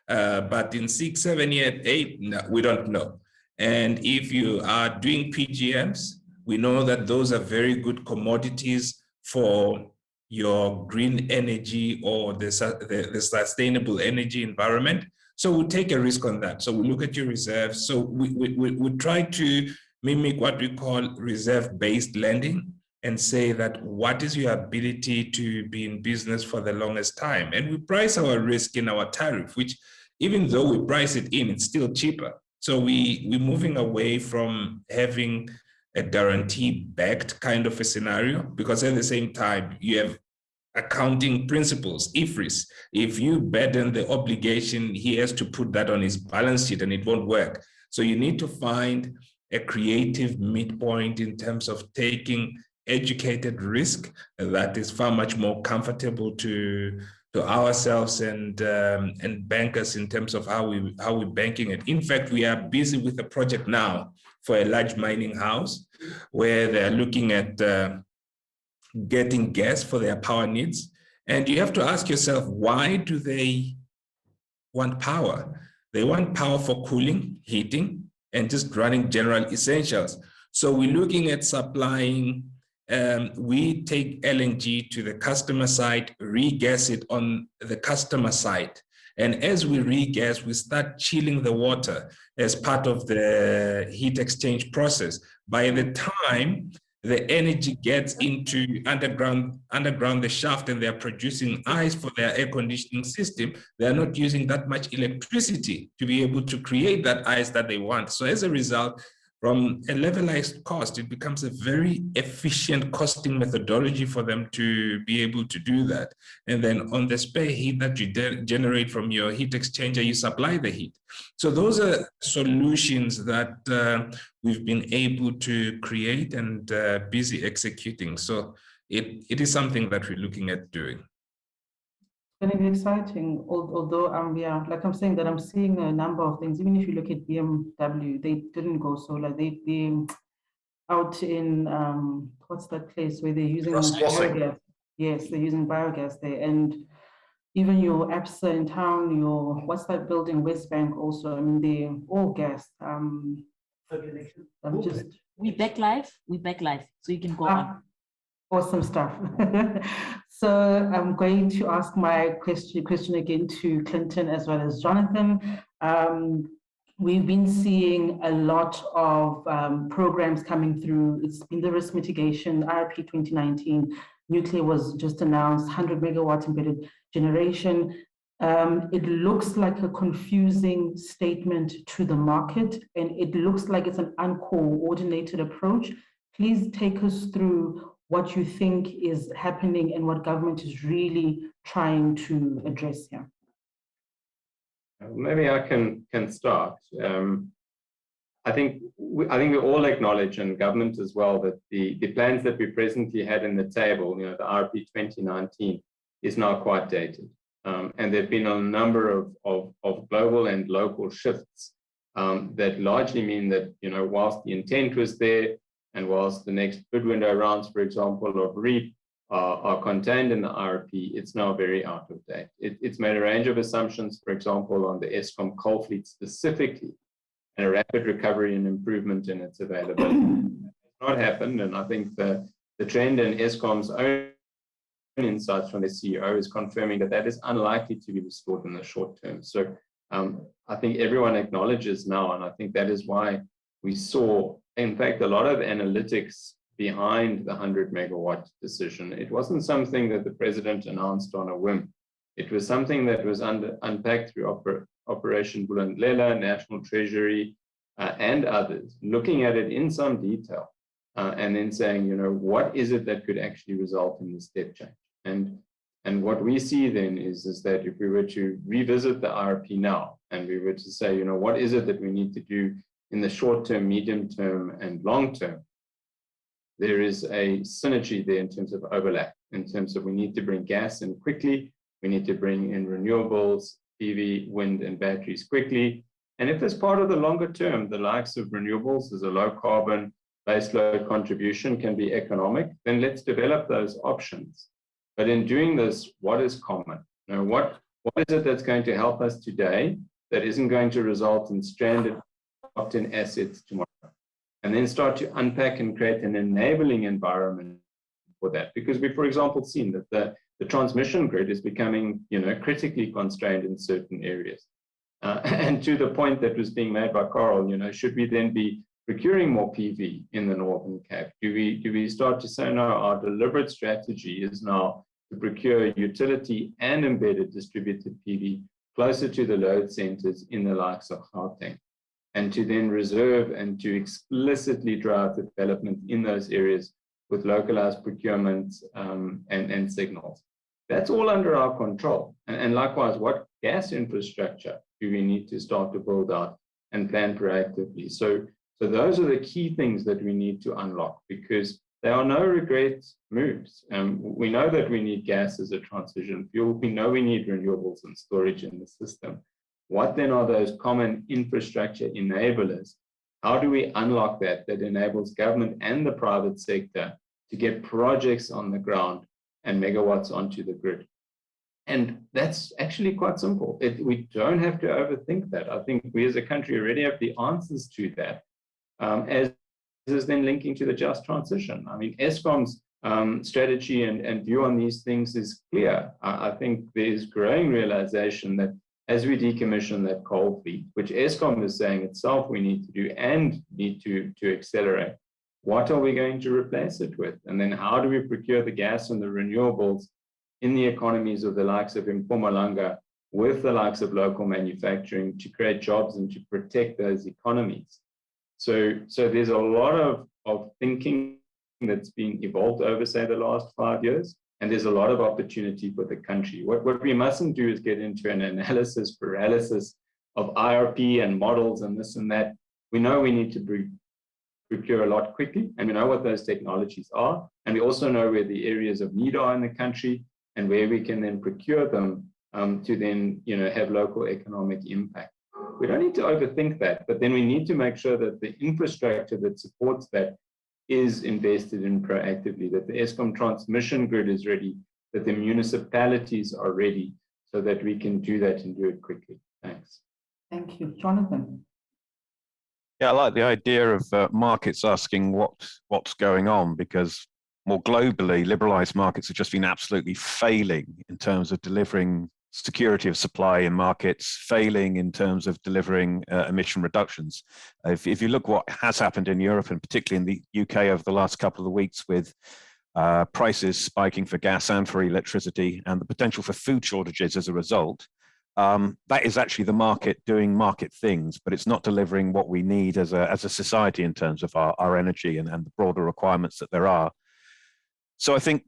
But in 6, 7 years, 8, no, we don't know. And if you are doing PGMs, we know that those are very good commodities for your green energy or the sustainable energy environment. So we'll take a risk on that. So we look at your reserves. So we try to mimic what we call reserve-based lending and say that what is your ability to be in business for the longest time? And we price our risk in our tariff, which even though we price it in, it's still cheaper. So we're moving away from having a guarantee-backed kind of a scenario, because at the same time, you have accounting principles, IFRS. If you burden the obligation, he has to put that on his balance sheet and it won't work. So you need to find a creative midpoint in terms of taking educated risk that is far much more comfortable to ourselves and bankers in terms of how we're banking it. In fact, we are busy with a project now for a large mining house where they're looking at getting gas for their power needs. And you have to ask yourself, why do they want power? They want power for cooling, heating, and just running general essentials. So we're looking at supplying, we take LNG to the customer side, regas it on the customer side. And as we regas, we start chilling the water as part of the heat exchange process. By the time the energy gets into underground the shaft and they're producing ice for their air conditioning system, they're not using that much electricity to be able to create that ice that they want. So as a result, from a levelized cost, it becomes a very efficient costing methodology for them to be able to do that. And then on the spare heat that you generate from your heat exchanger, you supply the heat. So those are solutions that we've been able to create and busy executing. So it is something that we're looking at doing. It's going to be exciting, although yeah, like I'm saying that I'm seeing a number of things. Even if you look at BMW, they didn't go solar. They out in what's that place where they're using biogas? Yes, they're using biogas there, and even your APSA in town, your what's that building, West Bank also. I mean, they're all gas. We back live, so you can go on. Awesome stuff. So I'm going to ask my question again to Clinton as well as Jonathan. We've been seeing a lot of programs coming through. It's been the risk mitigation, IRP 2019. Nuclear was just announced, 100 megawatt embedded generation. It looks like a confusing statement to the market, and it looks like it's an uncoordinated approach. Please take us through what you think is happening and what government is really trying to address here. Maybe I can start. I think we all acknowledge, and government as well, that the plans that we presently had in the table, the RP 2019, is now quite dated. And there have been a number of global and local shifts that largely mean that, whilst the intent was there, and whilst the next bid window rounds, for example, of REAP are contained in the RP, it's now very out of date. It's made a range of assumptions, for example, on the Eskom coal fleet specifically, and a rapid recovery and improvement in its availability. It's not happened, and I think the trend in Eskom's own insights from the CEO is confirming that is unlikely to be restored in the short term. So I think everyone acknowledges now, and I think that is why we saw, in fact, a lot of analytics behind the 100 megawatt decision. It wasn't something that the president announced on a whim. It was something that was unpacked through Operation Bulendlela, National Treasury, and others, looking at it in some detail, and then saying, what is it that could actually result in the step change? And what we see then is that if we were to revisit the RP now, and we were to say, what is it that we need to do in the short term, medium term, and long term, there is a synergy there in terms of overlap, in terms of we need to bring gas in quickly, we need to bring in renewables, PV, wind, and batteries quickly. And if as part of the longer term, the likes of renewables as a low carbon base load contribution can be economic, then let's develop those options. But in doing this, what is common? What is it that's going to help us today that isn't going to result in stranded locked-in assets tomorrow? And then start to unpack and create an enabling environment for that. Because we've, for example, seen that the transmission grid is becoming, critically constrained in certain areas. And to the point that was being made by Carl, should we then be procuring more PV in the Northern Cape? Do we start to say, no, our deliberate strategy is now to procure utility and embedded distributed PV closer to the load centers in the likes of Gauteng, and to then reserve and to explicitly drive development in those areas with localized procurement and signals. That's all under our control. And likewise, what gas infrastructure do we need to start to build out and plan proactively? So those are the key things that we need to unlock, because There are no regret moves. We know that we need gas as a transition fuel. We know we need renewables and storage in the system. What then are those common infrastructure enablers? How do we unlock that enables government and the private sector to get projects on the ground and megawatts onto the grid? And that's actually quite simple. We don't have to overthink that. I think we as a country already have the answers to that, as is then linking to the just transition. I mean, Eskom's strategy and view on these things is clear. I think there's growing realization that as we decommission that coal fleet, which Eskom is saying itself we need to do and need to accelerate, what are we going to replace it with? And then how do we procure the gas and the renewables in the economies of the likes of Mpumalanga with the likes of local manufacturing to create jobs and to protect those economies? So there's a lot of thinking that's been evolved over, say, the last 5 years, and there's a lot of opportunity for the country. What we mustn't do is get into an analysis paralysis of IRP and models and this and that. We know we need to procure a lot quickly, and we know what those technologies are, and we also know where the areas of need are in the country and where we can then procure them to then have local economic impact. We don't need to overthink that, but then we need to make sure that the infrastructure that supports that is invested in proactively, that the Eskom transmission grid is ready, that the municipalities are ready so that we can do that and do it quickly. Thanks. Thank you. Jonathan. Yeah, I like the idea of markets asking what's going on, because more globally, liberalized markets have just been absolutely failing in terms of delivering security of supply in markets, failing in terms of delivering emission reductions. If you look what has happened in Europe, and particularly in the UK over the last couple of weeks, with prices spiking for gas and for electricity, and the potential for food shortages as a result, that is actually the market doing market things, but it's not delivering what we need as a society in terms of our energy and the broader requirements that there are. So I think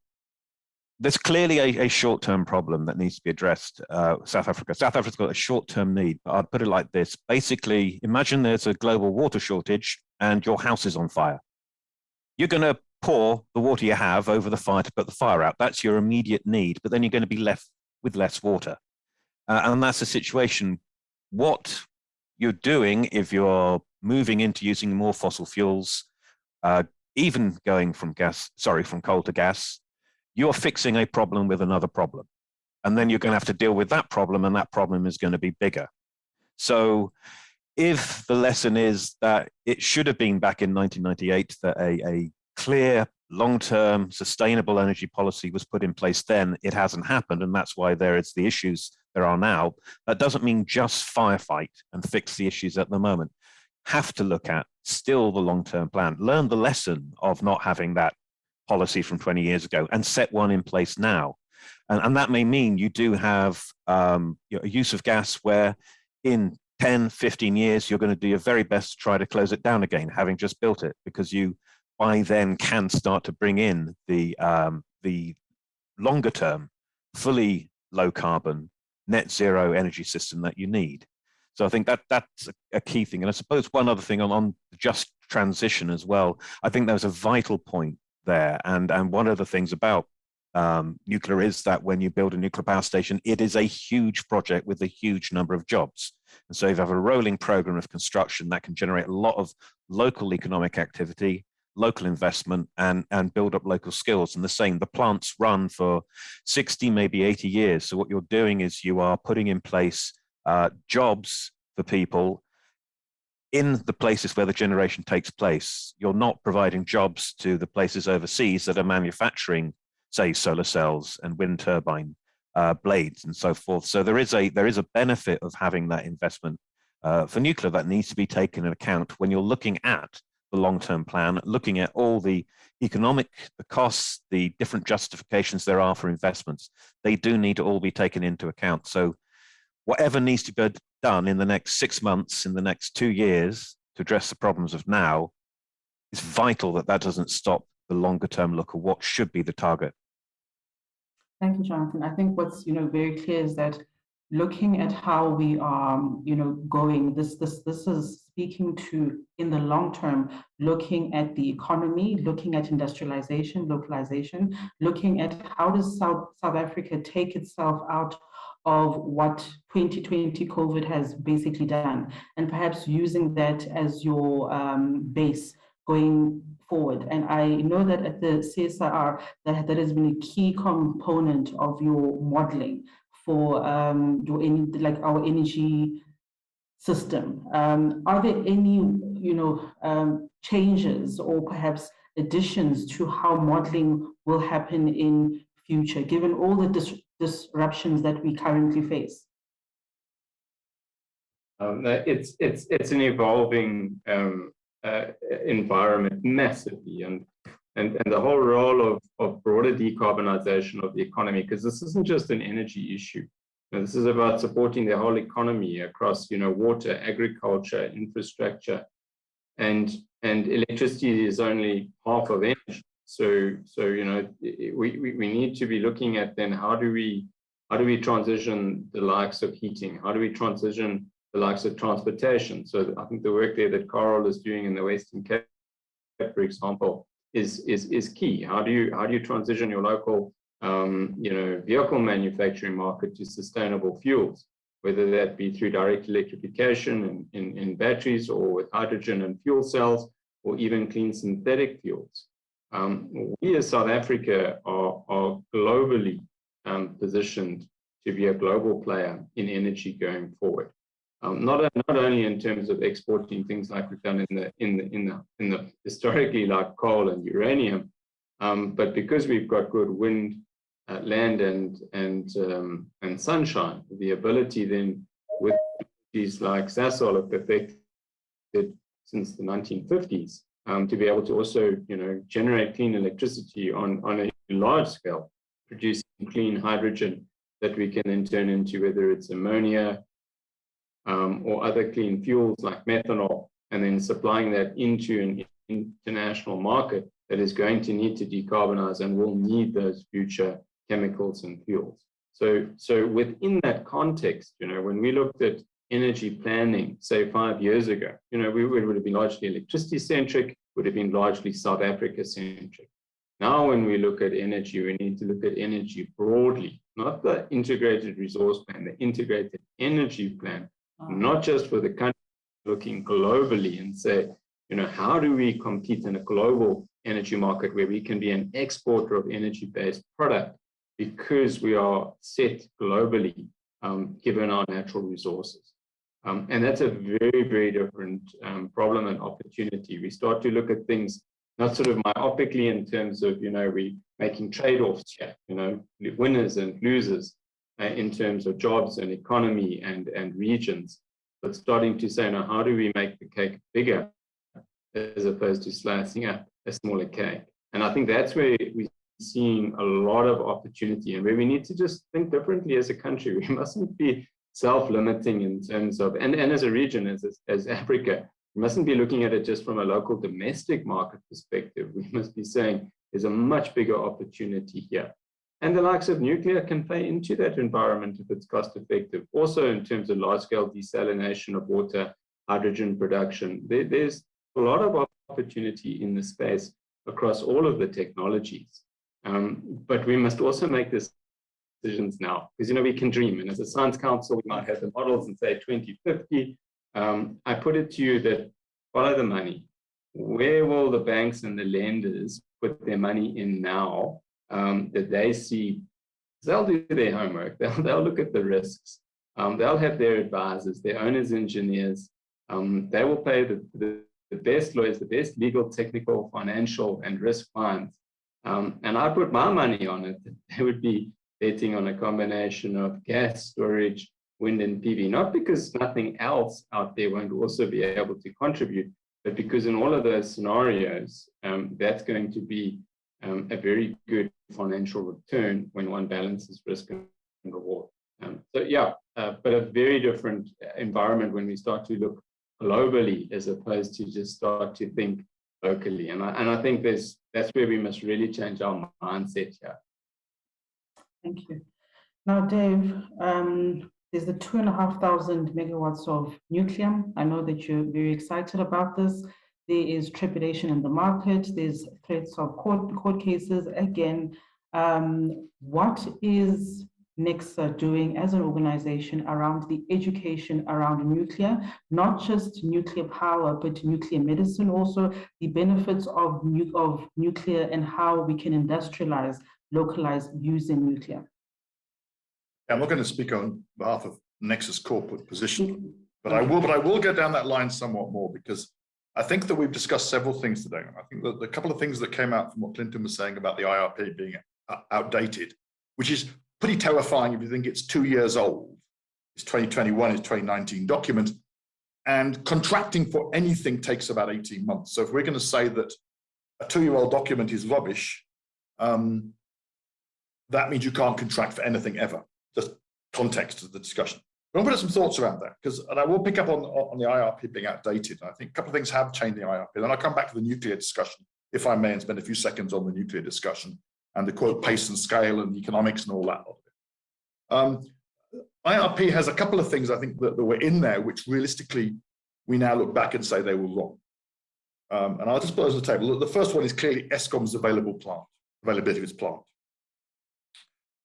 there's clearly a short-term problem that needs to be addressed. South Africa's got a short-term need, but I'd put it like this. Basically, imagine there's a global water shortage and your house is on fire. You're going to pour the water you have over the fire to put the fire out. That's your immediate need, but then you're going to be left with less water. And that's the situation. What you're doing if you're moving into using more fossil fuels, even going from coal to gas, you're fixing a problem with another problem. And then you're going to have to deal with that problem, and that problem is going to be bigger. So if the lesson is that it should have been back in 1998 that a clear, long-term, sustainable energy policy was put in place then, it hasn't happened, and that's why there is the issues there are now. That doesn't mean just firefight and fix the issues at the moment. Have to look at still the long-term plan, learn the lesson of not having that policy from 20 years ago and set one in place now. And that may mean you do have a use of gas where in 10, 15 years, you're going to do your very best to try to close it down again, having just built it, because you by then can start to bring in the longer term, fully low carbon, net zero energy system that you need. So I think that's a key thing. And I suppose one other thing on just transition as well, I think there's a vital point there. And one of the things about nuclear is that when you build a nuclear power station, it is a huge project with a huge number of jobs. And so you have a rolling program of construction that can generate a lot of local economic activity, local investment, and build up local skills. And the plants run for 60, maybe 80 years. So what you're doing is you are putting in place jobs for people in the places where the generation takes place. You're not providing jobs to the places overseas that are manufacturing, say, solar cells and wind turbine blades and so forth. So there is a benefit of having that investment for nuclear that needs to be taken into account when you're looking at the long-term plan, looking at all the economic, the costs, the different justifications there are for investments. They do need to all be taken into account. So whatever needs to be done in the next 6 months, in the next 2 years to address the problems of now, it's vital that that doesn't stop the longer term look at what should be the target. Thank you, Jonathan. I think what's very clear is that looking at how we are, going, this is speaking to, in the long term, looking at the economy, looking at industrialization, localization, looking at how does South Africa take itself out of what 2020 COVID has basically done, and perhaps using that as your base going forward. And I know that at the CSIR, that has been a key component of your modeling for our energy system. Are there any, changes or perhaps additions to how modeling will happen in future, given all the disruptions that we currently face? It's an evolving environment massively, and the whole role of broader decarbonization of the economy, because this isn't just an energy issue. This is about supporting the whole economy across, water, agriculture, infrastructure, and electricity is only half of energy. So we need to be looking at then how do we transition the likes of heating? How do we transition the likes of transportation? So I think the work there that Carol is doing in the Western Cape, for example, is key. How do you transition your local vehicle manufacturing market to sustainable fuels, whether that be through direct electrification in batteries, or with hydrogen and fuel cells, or even clean synthetic fuels. We as South Africa are globally positioned to be a global player in energy going forward. Not only in terms of exporting things like we've done in the historically, like coal and uranium, but because we've got good wind, land and sunshine, the ability then with these like Sasol have perfected since the 1950s, to be able to also generate clean electricity on a large scale, producing clean hydrogen that we can then turn into, whether it's ammonia or other clean fuels like methanol, and then supplying that into an international market that is going to need to decarbonize and will need those future chemicals and fuels. So within that context, when we looked at energy planning, say 5 years ago, we would have been largely electricity centric, would have been largely South Africa centric. Now, when we look at energy, we need to look at energy broadly, not the integrated resource plan, the integrated energy plan, not just for the country, looking globally and say, how do we compete in a global energy market where we can be an exporter of energy-based product because we are set globally, given our natural resources. And that's a very, very different problem and opportunity. We start to look at things not sort of myopically in terms of, we making trade-offs here, winners and losers in terms of jobs and economy and regions, but starting to say, now, how do we make the cake bigger as opposed to slicing up a smaller cake? And I think that's where we're seeing a lot of opportunity, and where we need to just think differently as a country. We mustn't be self-limiting in terms of, and as a region, as Africa, we mustn't be looking at it just from a local domestic market perspective. We must be saying there's a much bigger opportunity here. And the likes of nuclear can play into that environment if it's cost effective. Also in terms of large-scale desalination of water, hydrogen production, there's a lot of opportunity in the space across all of the technologies. But we must also make decisions now, because we can dream, and as a science council we might have the models and say 2050. I put it to you that follow the money. Where will the banks and the lenders put their money in now, that they see? They'll do their homework, they'll look at the risks, they'll have their advisors, their owners, engineers, they will pay the best lawyers, the best legal, technical, financial and risk clients. And I put my money on it. They would be betting on a combination of gas storage, wind and PV, not because nothing else out there won't also be able to contribute, but because in all of those scenarios, that's going to be a very good financial return when one balances risk and reward. But a very different environment when we start to look globally as opposed to just start to think locally. And I think that's where we must really change our mindset here. Thank you. Now, Dave, There's the 2,500 megawatts of nuclear. I know that you're very excited about this. There is trepidation in the market. There's threats of court cases. Again, what is NEXA doing as an organization around the education around nuclear, not just nuclear power, but nuclear medicine, also the benefits of nuclear and how we can industrialize, localize using nuclear? I'm not going to speak on behalf of NEXA's corporate position, but I will go down that line somewhat more, because I think that we've discussed several things today. I think that the couple of things that came out from what Clinton was saying about the IRP being outdated, which is pretty terrifying if you think it's 2 years old. It's 2021, it's 2019 document, and contracting for anything takes about 18 months. So if we're going to say that a 2-year-old document is rubbish, that means you can't contract for anything ever. Just context of the discussion. I'm going to put some thoughts around that, and I will pick up on the IRP being outdated. I think a couple of things have changed in the IRP. Then I'll come back to the nuclear discussion, if I may, and spend a few seconds on the nuclear discussion and the quote pace and scale and economics and all that. IRP has a couple of things I think that were in there, which realistically we now look back and say they were wrong. And I'll just put those on the table. The first one is clearly Eskom's availability of its plant.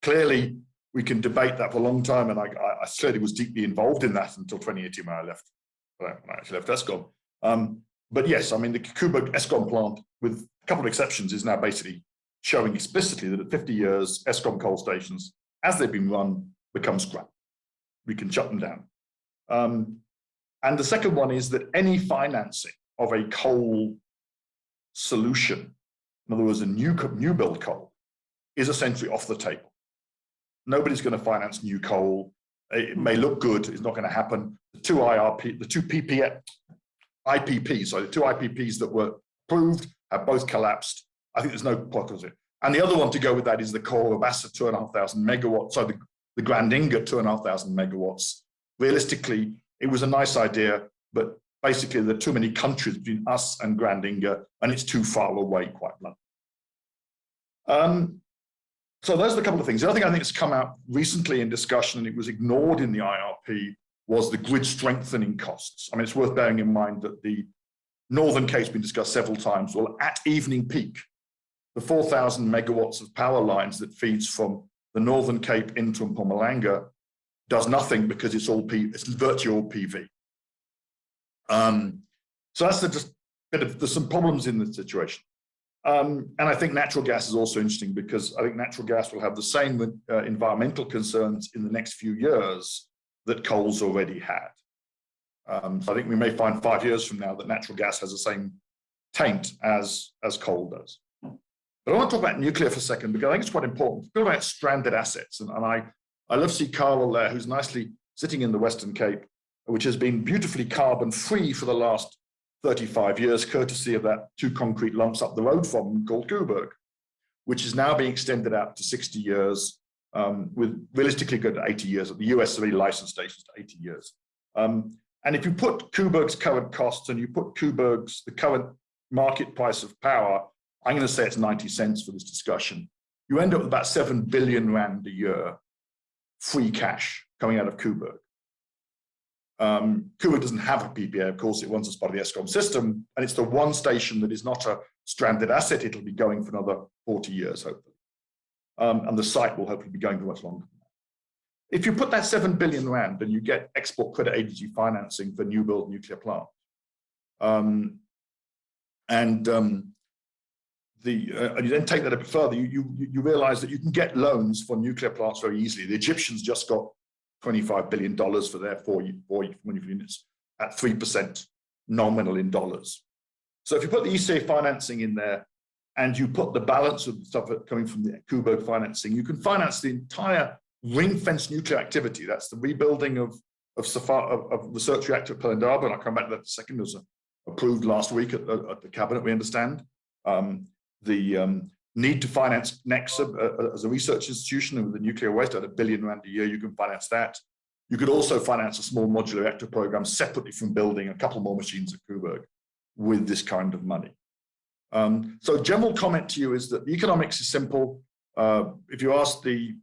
Clearly, we can debate that for a long time, and I certainly was deeply involved in that until 2018 when I left. When I actually left Eskom. But yes, I mean, the Coburg Eskom plant, with a couple of exceptions, is now basically showing explicitly that at 50 years, Eskom coal stations, as they've been run, become scrap. We can shut them down. And the second one is that any financing of a coal solution, in other words, a new build coal, is essentially off the table. Nobody's going to finance new coal. It may look good, it's not going to happen. The two IPPs that were approved have both collapsed. I think there's no point of it. And the other one to go with that is the Korobasa 2,500 megawatts, so the Grandinga 2,500 megawatts. Realistically, it was a nice idea, but basically there are too many countries between us and Grandinga, and it's too far away, quite bluntly. So those are a couple of things. The other thing I think has come out recently in discussion, and it was ignored in the IRP, was the grid strengthening costs. I mean, it's worth bearing in mind that the Northern Cape's been discussed several times. Well, at evening peak, the 4,000 megawatts of power lines that feeds from the Northern Cape into Mpumalanga does nothing because it's virtually all PV. So that's just a bit of, there's some problems in the situation. And I think natural gas is also interesting, because I think natural gas will have the same environmental concerns in the next few years that coal's already had. So I think we may find 5 years from now that natural gas has the same taint as coal does. But I want to talk about nuclear for a second, because I think it's quite important. Talk about stranded assets, and I love to see Carl there, who's nicely sitting in the Western Cape, which has been beautifully carbon free for the last 35 years, courtesy of that 2 concrete lumps up the road from called Coburg, which is now being extended out to 60 years, with realistically good 80 years. The US already licensed stations to 80 years. And if you put Coburg's current costs and you put the current market price of power, I'm going to say it's 90 cents for this discussion, you end up with about 7 billion rand a year free cash coming out of Coburg. Coburg doesn't have a PPA, of course, it runs as part of the Eskom system, and it's the one station that is not a stranded asset. It'll be going for another 40 years, hopefully. And the site will hopefully be going for much longer than that. If you put that 7 billion rand and you get export credit agency financing for new build nuclear plant, and you then take that a bit further, you realize that you can get loans for nuclear plants very easily. The Egyptians just got $25 billion for their 4 units at 3% nominal in dollars. So if you put the ECA financing in there and you put the balance of the stuff coming from the Coburg financing, you can finance the entire ring-fenced nuclear activity. That's the rebuilding of research reactor at Pelindaba, and I'll come back to that in a second. It was approved last week at the cabinet, we understand. The need to finance NEXA as a research institution with the nuclear waste at R1 billion a year, you can finance that. You could also finance a small modular reactor program separately from building a couple more machines at Coburg with this kind of money. So general comment to you is that the economics is simple. If you ask the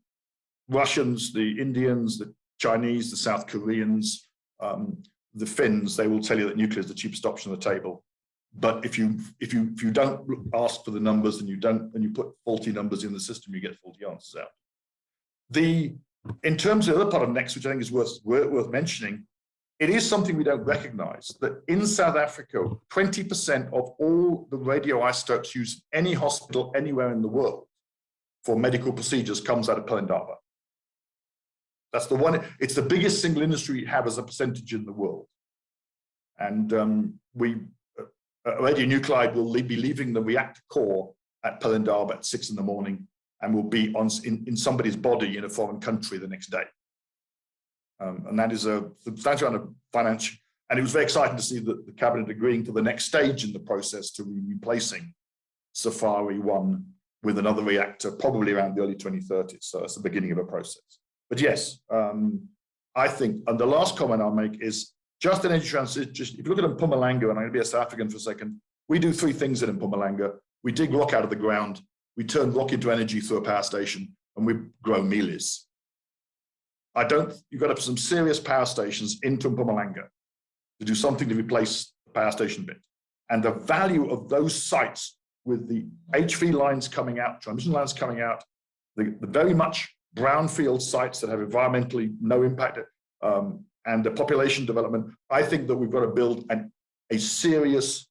Russians, the Indians, the Chinese, the South Koreans, the Finns, they will tell you that nuclear is the cheapest option on the table. But if you don't ask for the numbers and you put faulty numbers in the system, you get faulty answers out. In terms of the other part of NEX, which I think is worth mentioning, it is something we don't recognize, that in South Africa, 20% of all the radioisotopes used in any hospital anywhere in the world for medical procedures comes out of Pelindaba. That's the one, it's the biggest single industry we have as a percentage in the world. And a radionuclide will be leaving the reactor core at Pelindaba at 6 in the morning and will be in somebody's body in a foreign country the next day. And that is a substantial amount of financial, and it was very exciting to see that the cabinet agreeing to the next stage in the process to replacing Safari 1 with another reactor, probably around the early 2030s. So that's the beginning of a process. But yes, I think, and the last comment I'll make is just energy transition. If you look at Mpumalanga, and I'm going to be a South African for a second, we do 3 things in Mpumalanga. We dig rock out of the ground, we turn rock into energy through a power station, and we grow mealies. You've got to put some serious power stations into Mpumalanga to do something to replace the power station bit. And the value of those sites with the HV lines coming out, transmission lines coming out, the very much brownfield sites that have environmentally no impact, and the population development, I think that we've got to build a serious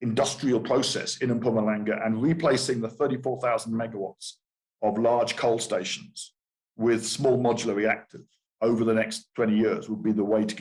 industrial process in Mpumalanga, and replacing the 34,000 megawatts of large coal stations with small modular reactors over the next 20 years would be the way to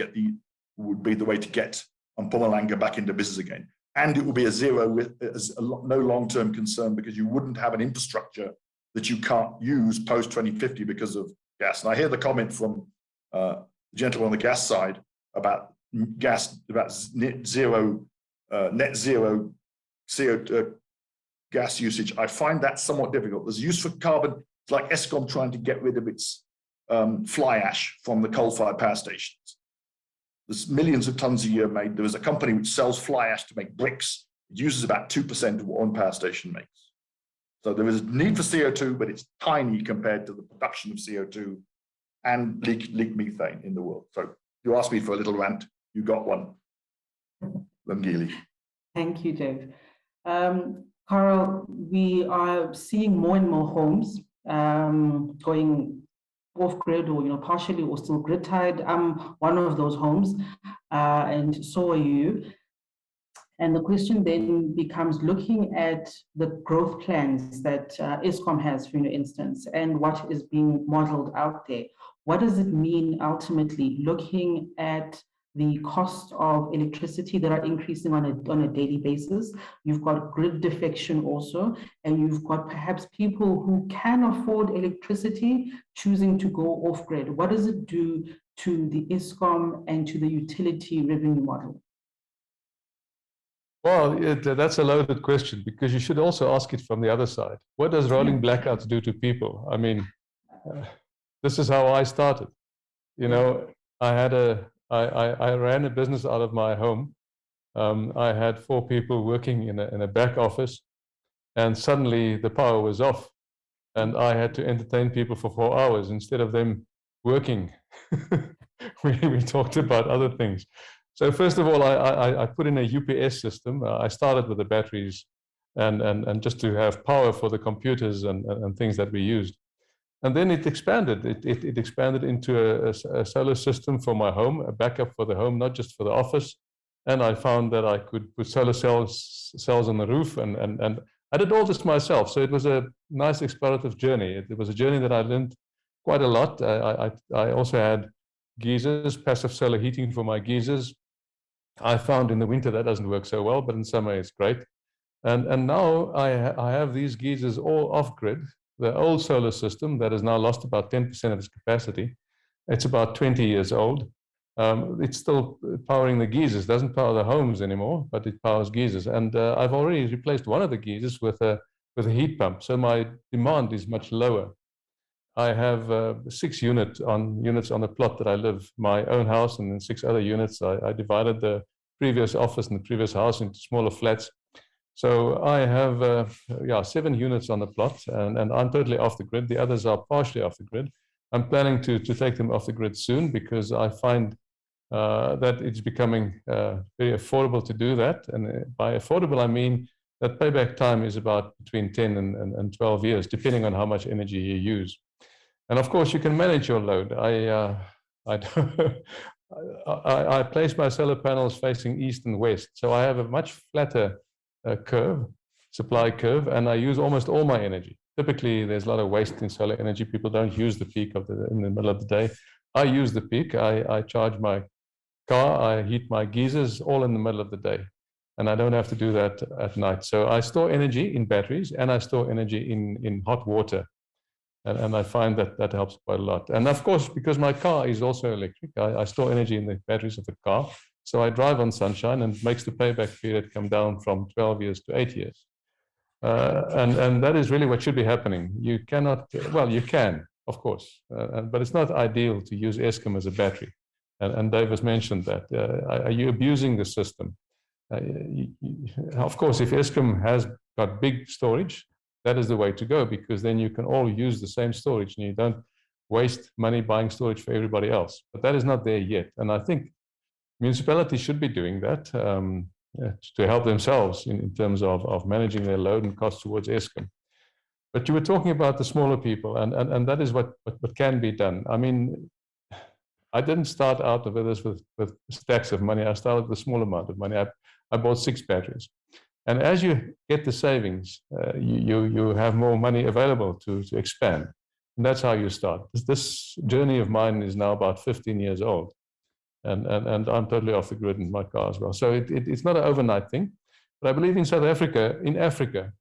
get Mpumalanga back into business again. And it will be no long-term concern, because you wouldn't have an infrastructure that you can't use post 2050 because of gas. And I hear the comment from the gentleman on the gas side about gas, about net zero CO2 gas usage. I find that somewhat difficult. There's use for carbon. It's like Eskom trying to get rid of its fly ash from the coal-fired power stations. There's millions of tons a year made. There is a company which sells fly ash to make bricks. It uses about 2% of what one power station makes. So there is a need for CO2, but it's tiny compared to the production of CO2 and leak methane in the world. So you asked me for a little rant, you got one. Lungile. Thank you, Dave. Carl, we are seeing more and more homes going off grid, or partially or still grid tied. I'm one of those homes, and so are you. And the question then becomes, looking at the growth plans that Eskom has, for instance, and what is being modeled out there, what does it mean ultimately, looking at the cost of electricity that are increasing on a daily basis? You've got grid defection also, and you've got perhaps people who can afford electricity choosing to go off grid. What does it do to the Eskom and to the utility revenue model? Well, that's a loaded question, because you should also ask it from the other side. What does rolling blackouts do to people? I mean, this is how I started. I ran a business out of my home. I had 4 people working in a back office, and suddenly the power was off, and I had to entertain people for 4 hours instead of them working. we talked about other things. So first of all, I put in a UPS system. I started with the batteries and just to have power for the computers and things that we used. And then it expanded. It expanded into a solar system for my home, a backup for the home, not just for the office. And I found that I could put solar cells on the roof, and I did all this myself. So it was a nice explorative journey. It was a journey that I learned quite a lot. I also had geysers, passive solar heating for my geysers. I found in the winter that doesn't work so well, but in summer it's great. And now I have these geysers all off grid. The old solar system that has now lost about 10% of its capacity. It's about 20 years old. It's still powering the geysers. Doesn't power the homes anymore, but it powers geysers. And I've already replaced one of the geysers with a heat pump, so my demand is much lower. I have 6 units on the plot that I live, my own house, and then 6 other units. I divided the previous office and the previous house into smaller flats. So I have 7 units on the plot, and I'm totally off the grid. The others are partially off the grid. I'm planning to take them off the grid soon because I find that it's becoming very affordable to do that. And by affordable, I mean that payback time is about between 10 and 12 years, depending on how much energy you use. And of course, you can manage your load. I place my solar panels facing east and west, so I have a much flatter supply curve, and I use almost all my energy. Typically, there's a lot of waste in solar energy. People don't use the peak in the middle of the day. I use the peak. I charge my car, I heat my geysers all in the middle of the day, and I don't have to do that at night. So I store energy in batteries, and I store energy in hot water. And I find that helps quite a lot. And of course, because my car is also electric, I store energy in the batteries of the car. So I drive on sunshine, and makes the payback period come down from 12 years to 8 years. And that is really what should be happening. You cannot, well, you can, of course, but it's not ideal to use Eskom as a battery. And Dave has mentioned that. Are you abusing the system? Of course, if Eskom has got big storage, that is the way to go, because then you can all use the same storage and you don't waste money buying storage for everybody else. But that is not there yet. And I think municipalities should be doing that to help themselves in terms of managing their load and costs towards Eskom. But you were talking about the smaller people, and that is what can be done. I mean, I didn't start out with this with stacks of money. I started with a small amount of money. I bought 6 batteries. And as you get the savings, you have more money available to expand. And that's how you start. This journey of mine is now about 15 years old. And I'm totally off the grid in my car as well. So it's not an overnight thing. But I believe in South Africa,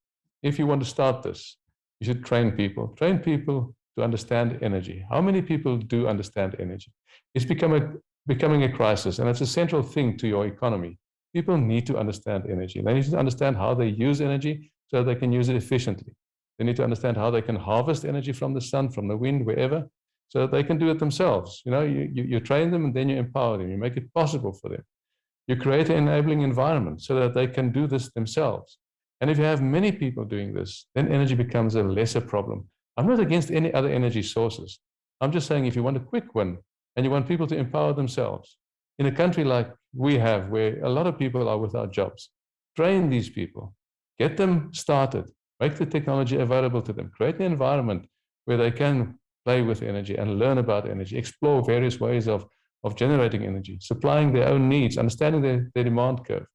if you want to start this, you should train people. Train people to understand energy. How many people do understand energy? It's becoming a crisis, and it's a central thing to your economy. People need to understand energy. They need to understand how they use energy so they can use it efficiently. They need to understand how they can harvest energy from the sun, from the wind, wherever, so that they can do it themselves. You know, you train them, and then you empower them. You make it possible for them. You create an enabling environment so that they can do this themselves. And if you have many people doing this, then energy becomes a lesser problem. I'm not against any other energy sources. I'm just saying, if you want a quick one and you want people to empower themselves, in a country like we have, where a lot of people are without jobs, train these people, get them started, make the technology available to them, create an environment where they can play with energy and learn about energy, explore various ways of generating energy, supplying their own needs, understanding their demand curve.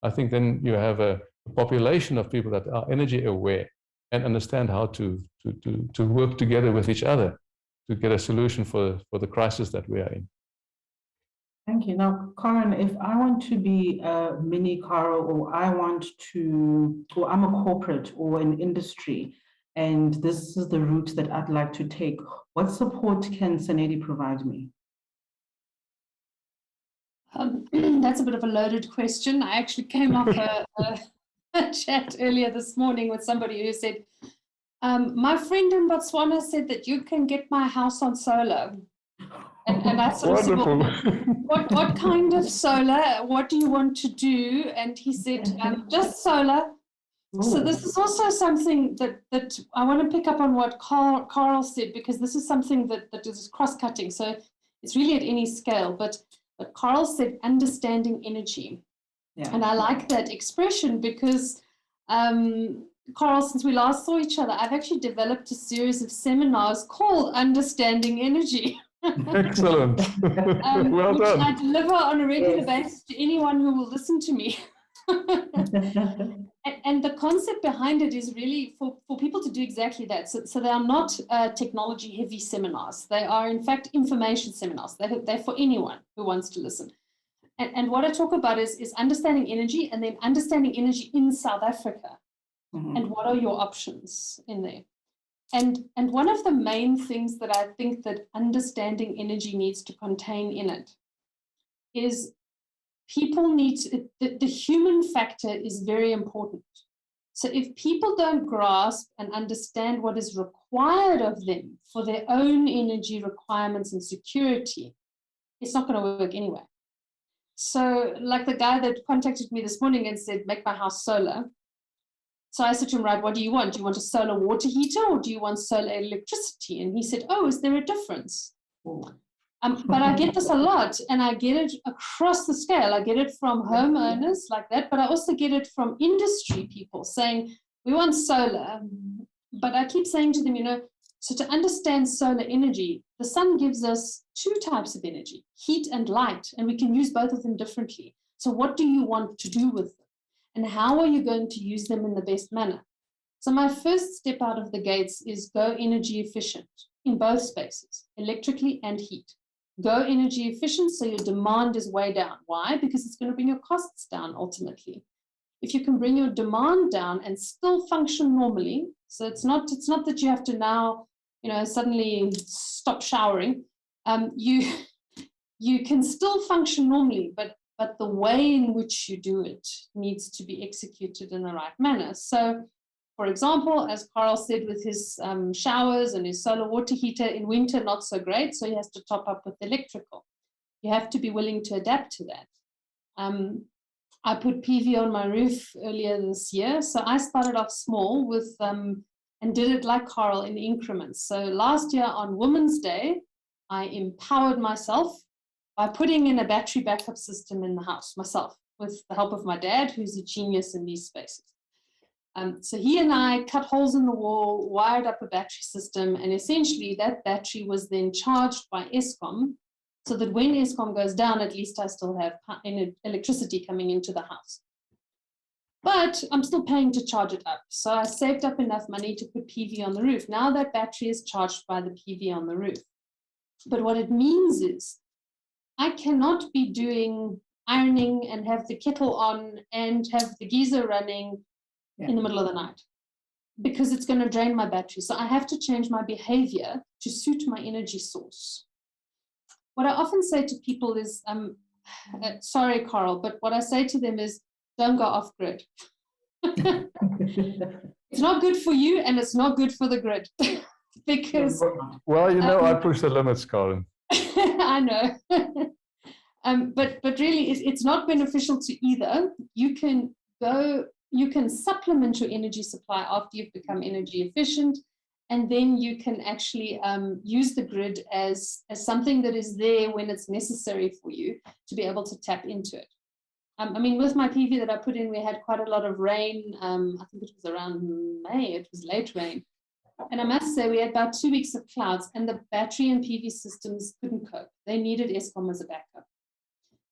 I think then you have a population of people that are energy aware and understand how to work together with each other to get a solution for the crisis that we are in. Thank you. Now, Karen, if I want to be a mini Caro, or or I'm a corporate or an industry, and this is the route that I'd like to take, what support can Sanedi provide me? That's a bit of a loaded question. I actually came off a chat earlier this morning with somebody who said, my friend in Botswana said that you can get my house on solar. And I sort of said, well, what kind of solar? What do you want to do? And he said, just solar. So this is also something that I want to pick up on what Carl said, because this is something that is cross-cutting. So it's really at any scale. But Carl said understanding energy. Yeah. And I like that expression because, Carl, since we last saw each other, I've actually developed a series of seminars called Understanding Energy. Excellent. Well which done. I deliver on a regular basis to anyone who will listen to me. And the concept behind it is really for people to do exactly that. So they are not technology heavy seminars. They are in fact information seminars. They're for anyone who wants to listen. And what I talk about is understanding energy, and then understanding energy in South Africa. Mm-hmm. And what are your options in there? And one of the main things that I think that understanding energy needs to contain in it is people need to, the human factor is very important. So if people don't grasp and understand what is required of them for their own energy requirements and security, it's not going to work anyway. So like the guy that contacted me this morning and said, make my house solar. So I said to him, right, what do you want? Do you want a solar water heater or do you want solar electricity? And he said, oh, is there a difference? But I get this a lot, and I get it across the scale. I get it from homeowners like that, but I also get it from industry people saying, we want solar. But I keep saying to them, you know, so to understand solar energy, the sun gives us two types of energy, heat and light, and we can use both of them differently. So what do you want to do with them? And how are you going to use them in the best manner? So my first step out of the gates is go energy efficient in both spaces, electrically and heat. Go energy efficient so your demand is way down. Why? Because it's going to bring your costs down ultimately. If you can bring your demand down and still function normally, so it's not that you have to now, you know, suddenly stop showering. You can still function normally, but the way in which you do it needs to be executed in the right manner. So, for example, as Carl said, with his showers and his solar water heater in winter, not so great, so he has to top up with electrical. You have to be willing to adapt to that. I put PV on my roof earlier this year, so I started off small with and did it like Carl in increments. So last year on Women's Day, I empowered myself by putting in a battery backup system in the house myself, with the help of my dad, who's a genius in these spaces. So he and I cut holes in the wall, wired up a battery system, and essentially that battery was then charged by Eskom, so that when Eskom goes down, at least I still have electricity coming into the house. But I'm still paying to charge it up. So I saved up enough money to put PV on the roof. Now that battery is charged by the PV on the roof. But what it means is I cannot be doing ironing and have the kettle on and have the geyser running in the middle of the night, because it's going to drain my battery. So I have to change my behavior to suit my energy source. What I often say to people is, sorry, Carl, but what I say to them is, don't go off grid. It's not good for you, and it's not good for the grid. Because, well, you know, I push the limits, Colin. I know. But really, it's not beneficial to either. You can supplement your energy supply after you've become energy efficient, and then you can actually use the grid as something that is there when it's necessary for you to be able to tap into it. I mean, with my PV that I put in, we had quite a lot of rain. I think it was around May, it was late rain. And I must say, we had about 2 weeks of clouds, and the battery and PV systems couldn't cope. They needed Eskom as a backup.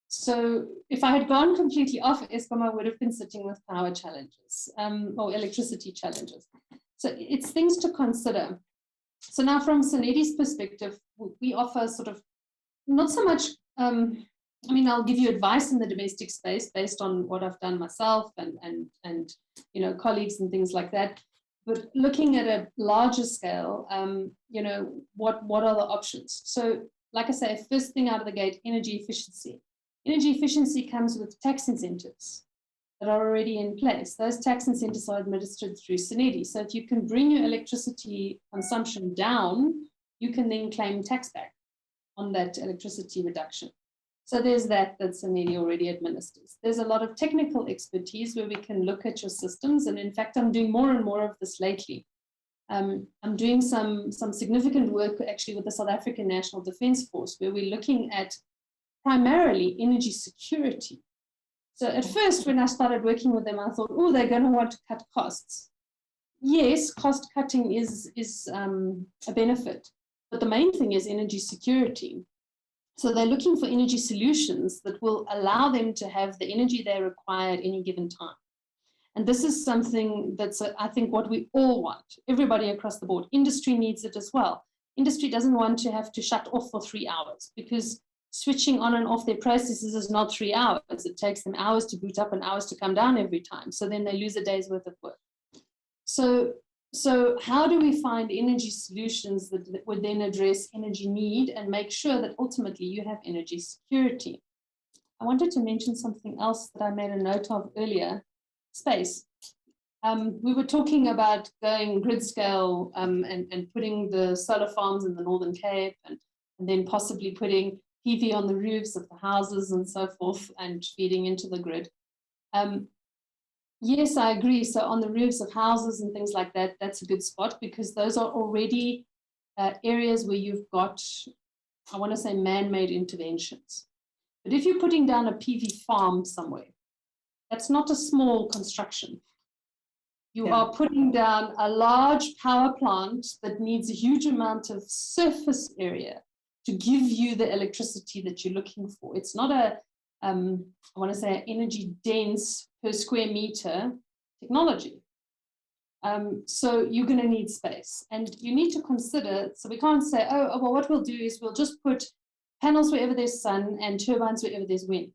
So if I had gone completely off Eskom, I would have been sitting with power challenges or electricity challenges. So it's things to consider. So now from Sanedi's perspective, we offer sort of not so much, I mean, I'll give you advice in the domestic space based on what I've done myself and you know, colleagues and things like that. But looking at a larger scale, you know, what are the options? So like I say, first thing out of the gate, energy efficiency. Energy efficiency comes with tax incentives that are already in place. Those tax incentives are administered through Sanedi. So if you can bring your electricity consumption down, you can then claim tax back on that electricity reduction. So there's that Sanedi already administers. There's a lot of technical expertise where we can look at your systems. And in fact, I'm doing more and more of this lately. I'm doing some significant work actually with the South African National Defence Force, where we're looking at primarily energy security. So at first, when I started working with them, I thought, oh, they're going to want to cut costs. Yes, cost cutting is a benefit, but the main thing is energy security. So they're looking for energy solutions that will allow them to have the energy they require at any given time. And this is something that's, I think, what we all want, everybody across the board. Industry needs it as well. Industry doesn't want to have to shut off for 3 hours, because switching on and off their processes is not 3 hours. It takes them hours to boot up and hours to come down every time. So then they lose a day's worth of work. So how do we find energy solutions that would then address energy need and make sure that ultimately you have energy security? I wanted to mention something else that I made a note of earlier, space. We were talking about going grid scale and putting the solar farms in the Northern Cape and then possibly putting PV on the roofs of the houses and so forth and feeding into the grid. Yes, I agree. So on the roofs of houses and things like that, that's a good spot because those are already areas where you've got, I want to say, man-made interventions. But if you're putting down a PV farm somewhere, that's not a small construction. You are putting down a large power plant that needs a huge amount of surface area to give you the electricity that you're looking for. It's not a, I want to say, energy dense per square meter technology. So you're going to need space, and you need to consider. So we can't say, oh, well, what we'll do is we'll just put panels wherever there's sun and turbines wherever there's wind.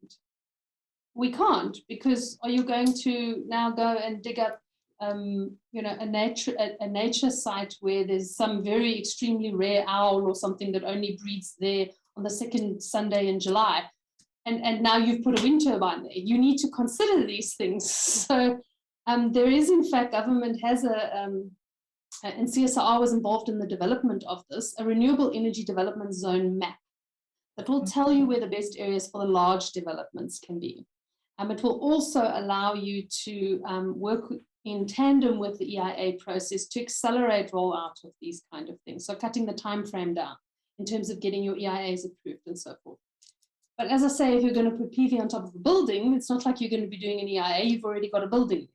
We can't, because are you going to now go and dig up you know, a nature site where there's some very extremely rare owl or something that only breeds there on the second Sunday in July, and now you've put a wind turbine there? You need to consider these things. So there is, in fact, government has and CSIR was involved in the development of this, a renewable energy development zone map that will tell you where the best areas for the large developments can be. It will also allow you to work in tandem with the EIA process to accelerate rollout of these kind of things. So cutting the time frame down in terms of getting your EIAs approved and so forth. But as I say, if you're going to put PV on top of a building, it's not like you're going to be doing an EIA, you've already got a building.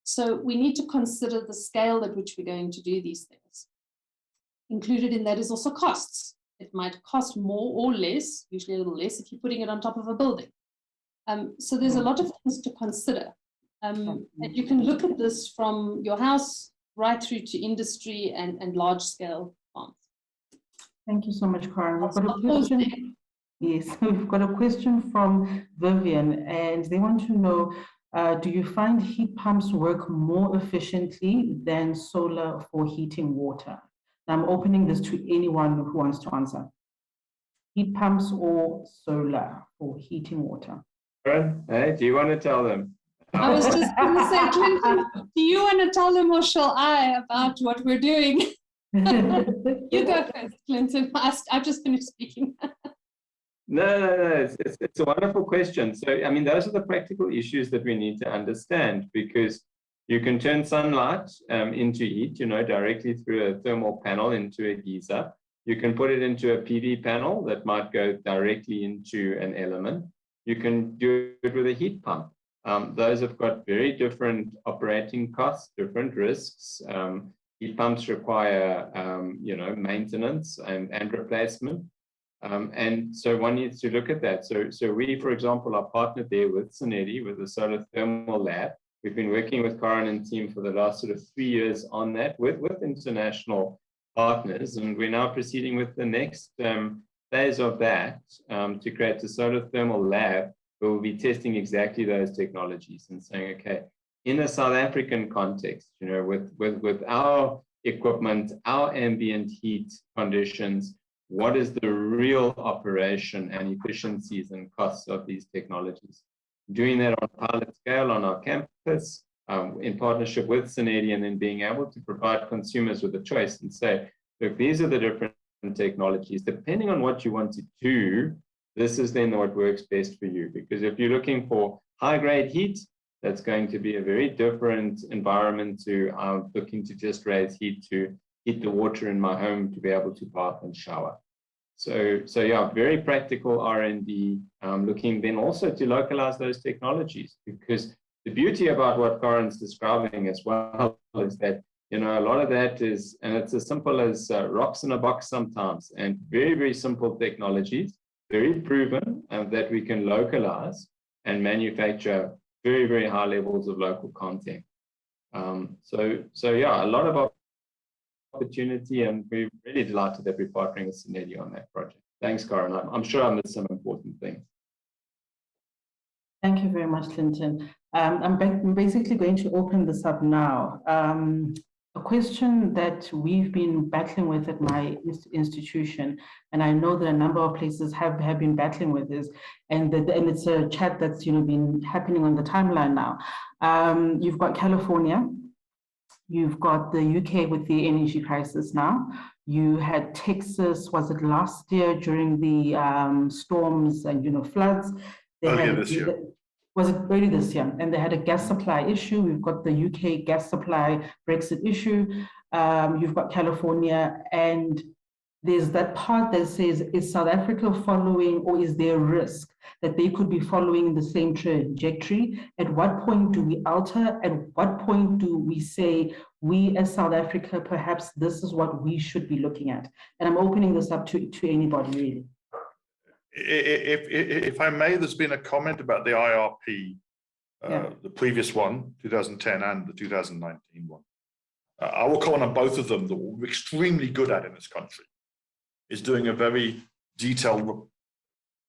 So we need to consider the scale at which we're going to do these things. Included in that is also costs. It might cost more or less, usually a little less if you're putting it on top of a building. So there's a lot of things to consider. And you can look at this from your house right through to industry and large scale farms. Thank you so much, Karen. We've got a question. Yes, we've got a question from Vivian, and they want to know, do you find heat pumps work more efficiently than solar for heating water? Now I'm opening this to anyone who wants to answer. Heat pumps or solar for heating water? Karen, hey, do you want to tell them? I was just going to say, Clinton, do you want to tell them or shall I about what we're doing? You go first, Clinton. I've just finished speaking. No. It's a wonderful question. So, I mean, those are the practical issues that we need to understand, because you can turn sunlight into heat, you know, directly through a thermal panel into a geyser. You can put it into a PV panel that might go directly into an element. You can do it with a heat pump. Those have got very different operating costs, different risks. Heat pumps require, you know, maintenance and replacement. And so one needs to look at that. So we, for example, are partnered there with Suneti, with the Solar Thermal Lab. We've been working with Karen and team for the last sort of 3 years on that with international partners. And we're now proceeding with the next phase of that to create a Solar Thermal Lab where we'll be testing exactly those technologies and saying, okay, in a South African context, you know, with our equipment, our ambient heat conditions, what is the real operation and efficiencies and costs of these technologies? Doing that on a pilot scale on our campus in partnership with Suneti, and then being able to provide consumers with a choice and say, look, these are the different technologies. Depending on what you want to do, this is then what works best for you. Because if you're looking for high-grade heat, that's going to be a very different environment to looking to just raise heat to heat the water in my home to be able to bath and shower. So yeah, very practical R&D, looking then also to localize those technologies, because the beauty about what Karen's describing as well is that, you know, a lot of that is, and it's as simple as rocks in a box sometimes, and very, very simple technologies, very proven, that we can localize and manufacture very, very high levels of local content. So yeah, a lot of opportunity, and we're really delighted that we're partnering with Suneti on that project. Thanks, Karen. I'm sure I missed some important things. Thank you very much, Clinton. I'm basically going to open this up now. A question that we've been battling with at my institution, and I know that a number of places have been battling with this, and it's a chat that's been happening on the timeline now. You've got California, you've got the UK with the energy crisis now. You had Texas, was it last year during the storms and floods? Earlier this year. Was it early this year? And they had a gas supply issue. We've got the UK gas supply Brexit issue. You've got California, and there's that part that says, is South Africa following, or is there a risk that they could be following the same trajectory? At what point do we alter? At what point do we say, we as South Africa, perhaps this is what we should be looking at? And I'm opening this up to anybody, really. If I may, there's been a comment about the IRP, the previous one, 2010, and the 2019 one. I will comment on both of them. That we're extremely good at in this country is doing a very detailed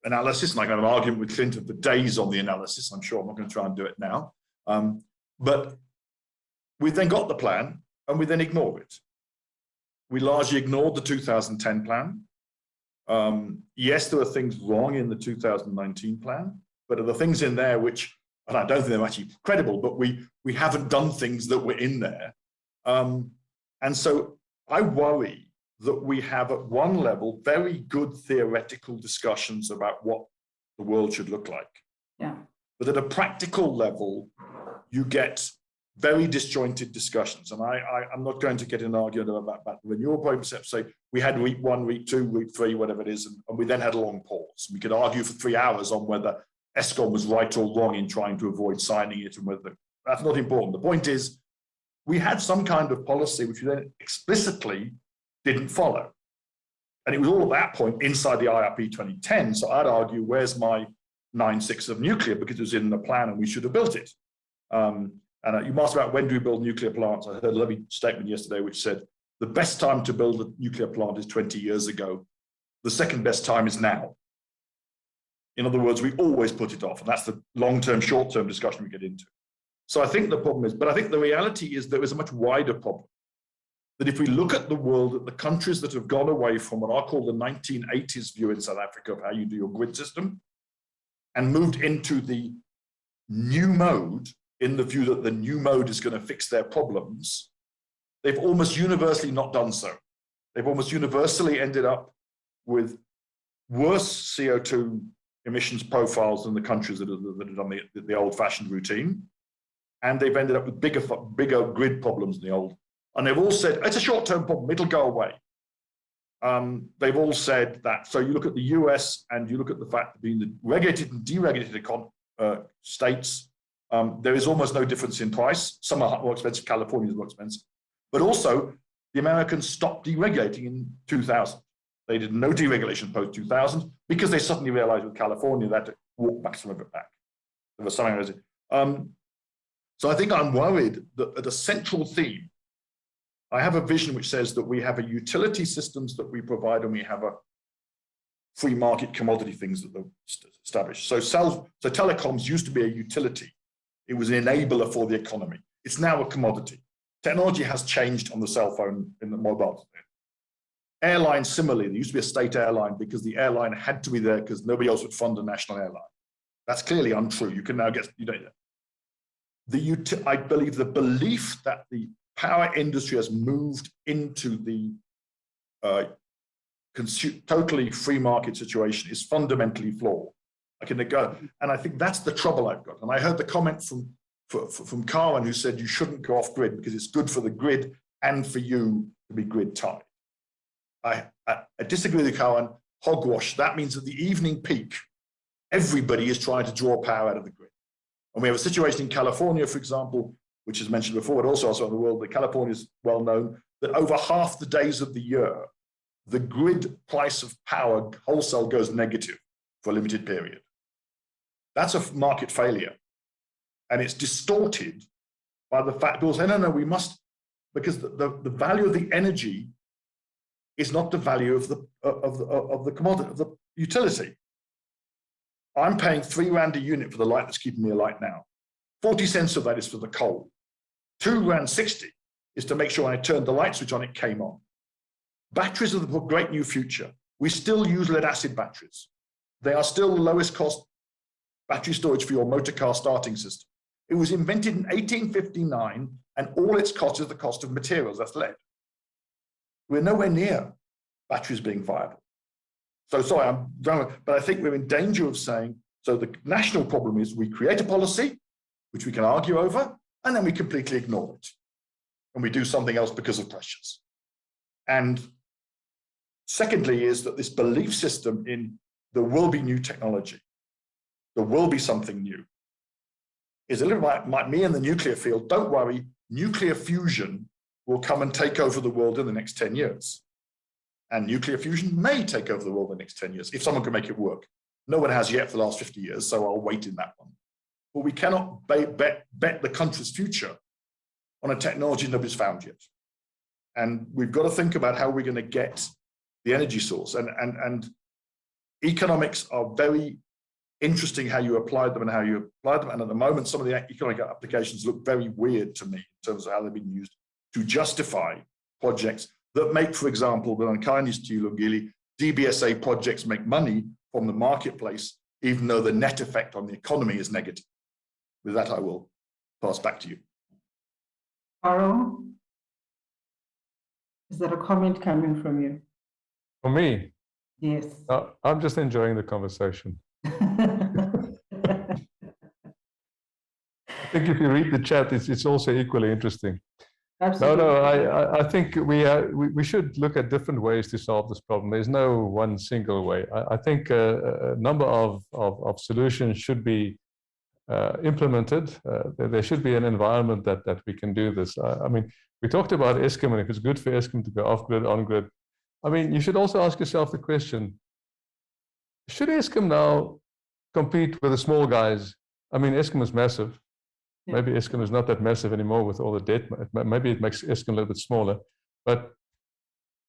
analysis, and I can have an argument with Clinton for days on the analysis. I'm sure I'm not going to try and do it now. But we then got the plan, and we then ignored it. We largely ignored the 2010 plan. Yes, there are things wrong in the 2019 plan, but there are things in there which, and I don't think they're actually credible, but we haven't done things that were in there. And so I worry that we have at one level very good theoretical discussions about what the world should look like. Yeah. But at a practical level, you get very disjointed discussions. And I'm not going to get in an argument about the renewable program, except say we had week 1, week 2, week 3, whatever it is, and we then had a long pause. We could argue for 3 hours on whether Eskom was right or wrong in trying to avoid signing it, and whether that's not important. The point is, we had some kind of policy which we then explicitly didn't follow. And it was all at that point inside the IRP 2010. So I'd argue, where's my 9/6 of nuclear? Because it was in the plan and we should have built it. And you asked about when do we build nuclear plants? I heard a lovely statement yesterday which said, the best time to build a nuclear plant is 20 years ago. The second best time is now. In other words, we always put it off. And that's the long-term, short-term discussion we get into. So I think the problem is, but I think the reality is there is a much wider problem. That if we look at the world, at the countries that have gone away from what I call the 1980s view in South Africa of how you do your grid system, and moved into the new mode, in the view that the new mode is going to fix their problems, they've almost universally not done so. They've almost universally ended up with worse CO2 emissions profiles than the countries that have done the old-fashioned routine. And they've ended up with bigger grid problems than the old. And they've all said, it's a short-term problem, it'll go away. They've all said that. So you look at the US and you look at the fact that being the regulated and deregulated states, there is almost no difference in price. Some are more expensive, California is more expensive. But also, the Americans stopped deregulating in 2000. They did no deregulation post-2000 because they suddenly realized with California that to walk back some of it back. There was something. So I think I'm worried that at a central theme, I have a vision which says that we have a utility systems that we provide, and we have a free market commodity things that are established. So telecoms used to be a utility. It was an enabler for the economy. It's now a commodity. Technology has changed on the cell phone in the mobile. Airlines, similarly, there used to be a state airline because the airline had to be there because nobody else would fund a national airline. That's clearly untrue. You can now get, you don't. I believe the belief that the power industry has moved into the totally free market situation is fundamentally flawed. I can go, and I think that's the trouble I've got. And I heard the comment from Carwin, who said you shouldn't go off grid because it's good for the grid and for you to be grid tied. I disagree with Carwin. Hogwash. That means at the evening peak, everybody is trying to draw power out of the grid. And we have a situation in California, for example, which is mentioned before, but also elsewhere in the world, that California is well known, that over half the days of the year, the grid price of power wholesale goes negative for a limited period. That's a market failure. And it's distorted by the fact people say, no, we must, because the value of the energy is not the value of the commodity, of the utility. I'm paying £3 a unit for the light that's keeping me alight now. 40 cents of that is for the coal. £2.60 is to make sure when I turned the light switch on, it came on. Batteries are the great new future. We still use lead acid batteries. They are still the lowest cost battery storage for your motor car starting system. It was invented in 1859, and all its cost is the cost of materials, that's lead. We're nowhere near batteries being viable. So sorry, but I think we're in danger of saying So the national problem is we create a policy, which we can argue over, and then we completely ignore it. And we do something else because of pressures. And secondly is that this belief system in there will be new technology, there will be something new, is a little like me in the nuclear field. Don't worry, nuclear fusion will come and take over the world in the next 10 years. And nuclear fusion may take over the world in the next 10 years, if someone can make it work. No one has yet for the last 50 years, so I'll wait in that one. But we cannot bet the country's future on a technology nobody's found yet. And we've got to think about how we're going to get the energy source. And economics are very interesting how you apply them and how you apply them. And at the moment, some of the economic applications look very weird to me in terms of how they've been used to justify projects that make, for example, with unkindness to you, Lungile, DBSA projects make money from the marketplace, even though the net effect on the economy is negative. With that, I will pass back to you. Carol, is there a comment coming from you? For me? Yes. I'm just enjoying the conversation. I think if you read the chat, it's also equally interesting. Absolutely. No, I think we should look at different ways to solve this problem. There's no one single way. I think a number of solutions should be implemented. There should be an environment that we can do this. I mean, we talked about Eskom, and if it's good for Eskom to go off-grid, on-grid. I mean, you should also ask yourself the question, should Eskom now compete with the small guys? I mean, Eskom is massive. Yeah. Maybe Eskom is not that massive anymore with all the debt. Maybe it makes Eskom a little bit smaller. But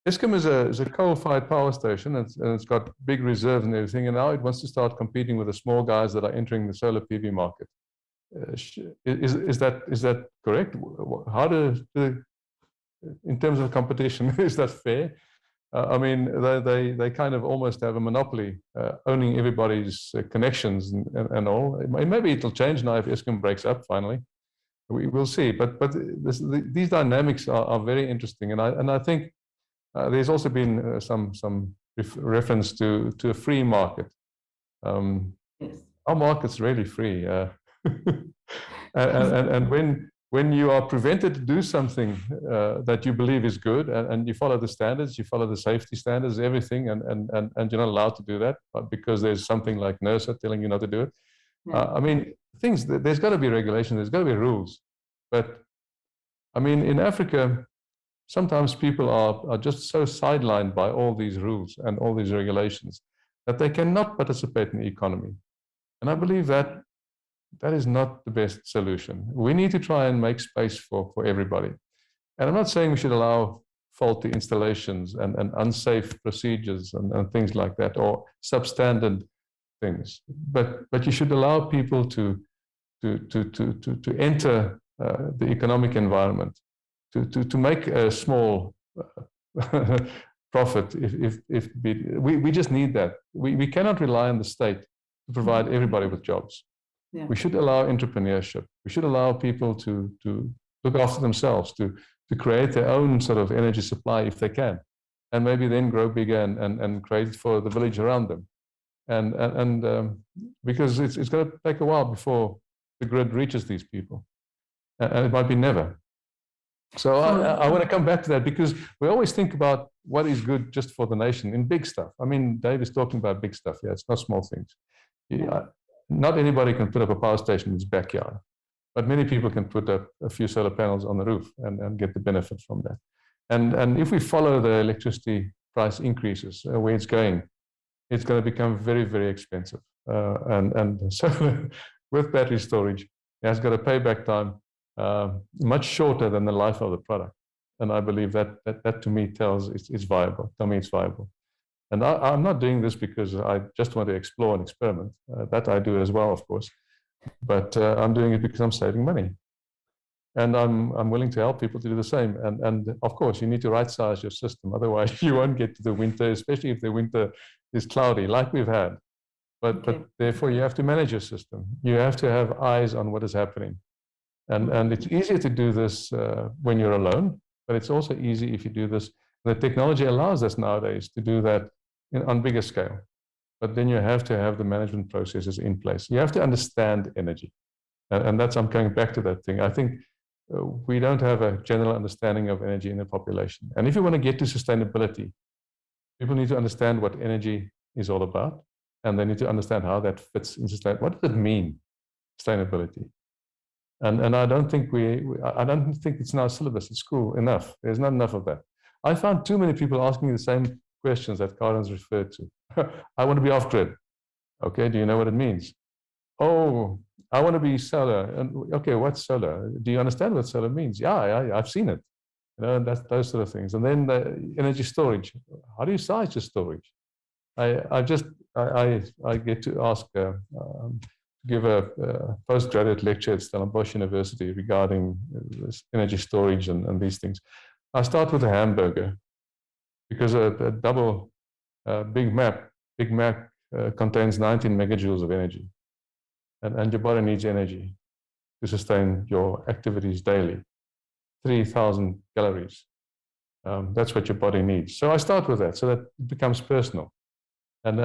Eskom is a coal-fired power station, and it's got big reserves and everything. And now it wants to start competing with the small guys that are entering the solar PV market. Is that correct? How in terms of competition, is that fair? I mean, they kind of almost have a monopoly, owning everybody's connections and all. Maybe it'll change now if Eskom breaks up finally. We will see. But these dynamics are very interesting, and I think there's also been some reference to a free market. Our market's really free, and when you are prevented to do something that you believe is good, and you follow the standards, you follow the safety standards, everything, and you're not allowed to do that because there's something like NERSA telling you not to do it. Yeah. I mean, there's got to be regulation, there's got to be rules. But I mean, in Africa, sometimes people are just so sidelined by all these rules and all these regulations that they cannot participate in the economy. And I believe that is not the best solution. We need to try and make space for everybody. And I'm not saying we should allow faulty installations and unsafe procedures and things like that, or substandard things. But you should allow people to enter the economic environment, to make a small profit. If we just need that. We cannot rely on the state to provide everybody with jobs. Yeah. We should allow entrepreneurship. We should allow people to look after themselves, to create their own sort of energy supply if they can, and maybe then grow bigger and create it for the village around them. And because it's going to take a while before the grid reaches these people, and it might be never. So I want to come back to that, because we always think about what is good just for the nation in big stuff. I mean, Dave is talking about big stuff. Yeah, it's not small things. Yeah. Not anybody can put up a power station in his backyard, but many people can put up a few solar panels on the roof and get the benefit from that. And if we follow the electricity price increases where it's going to become very, very expensive. And so with battery storage, it has got a payback time much shorter than the life of the product. And I believe that to me tells it's viable. Tell me it's viable. And I'm not doing this because I just want to explore and experiment. That I do as well, of course. But I'm doing it because I'm saving money. And I'm willing to help people to do the same. And of course, you need to right-size your system. Otherwise, you won't get to the winter, especially if the winter is cloudy, like we've had. But therefore, you have to manage your system. You have to have eyes on what is happening. And it's easier to do this when you're alone, but it's also easy if you do this. The technology allows us nowadays to do that on bigger scale. but then you have to have the management processes in place. You have to understand energy. And that's, I'm going back to that thing. I think we don't have a general understanding of energy in the population. And if you want to get to sustainability, people need to understand what energy is all about, and they need to understand how that fits in sustainability. What does it mean, sustainability? And I don't think I don't think it's in our syllabus at school enough. There's not enough of that. I found too many people asking me the same questions that Karen's referred to. I want to be off grid. Okay, do you know what it means? Oh, I want to be solar. And okay, what's solar? Do you understand what solar means? Yeah, I've seen it. You know, that's those sort of things. And then the energy storage. How do you size your storage? I get to ask, give a postgraduate lecture at Stellenbosch University regarding this energy storage and these things. I start with a hamburger because a double Big Mac contains 19 megajoules of energy. And your body needs energy to sustain your activities daily. 3,000 calories. That's what your body needs. So I start with that so that it becomes personal. And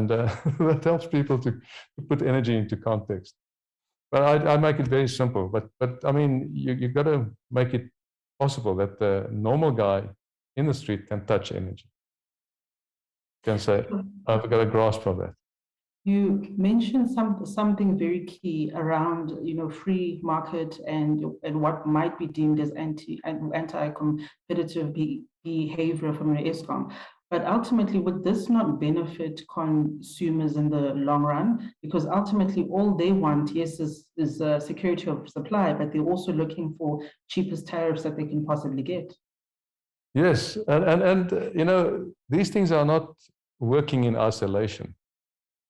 that helps people to put energy into context. But I make it very simple. But I mean, you've got to make it possible that the normal guy in the street can touch energy. Can say, I've got a grasp of that. You mentioned something very key around, free market and what might be deemed as anti-competitive behavior from an ESCOM. But ultimately, would this not benefit consumers in the long run? Because ultimately, all they want, yes, is security of supply, but they're also looking for cheapest tariffs that they can possibly get. Yes, and these things are not working in isolation.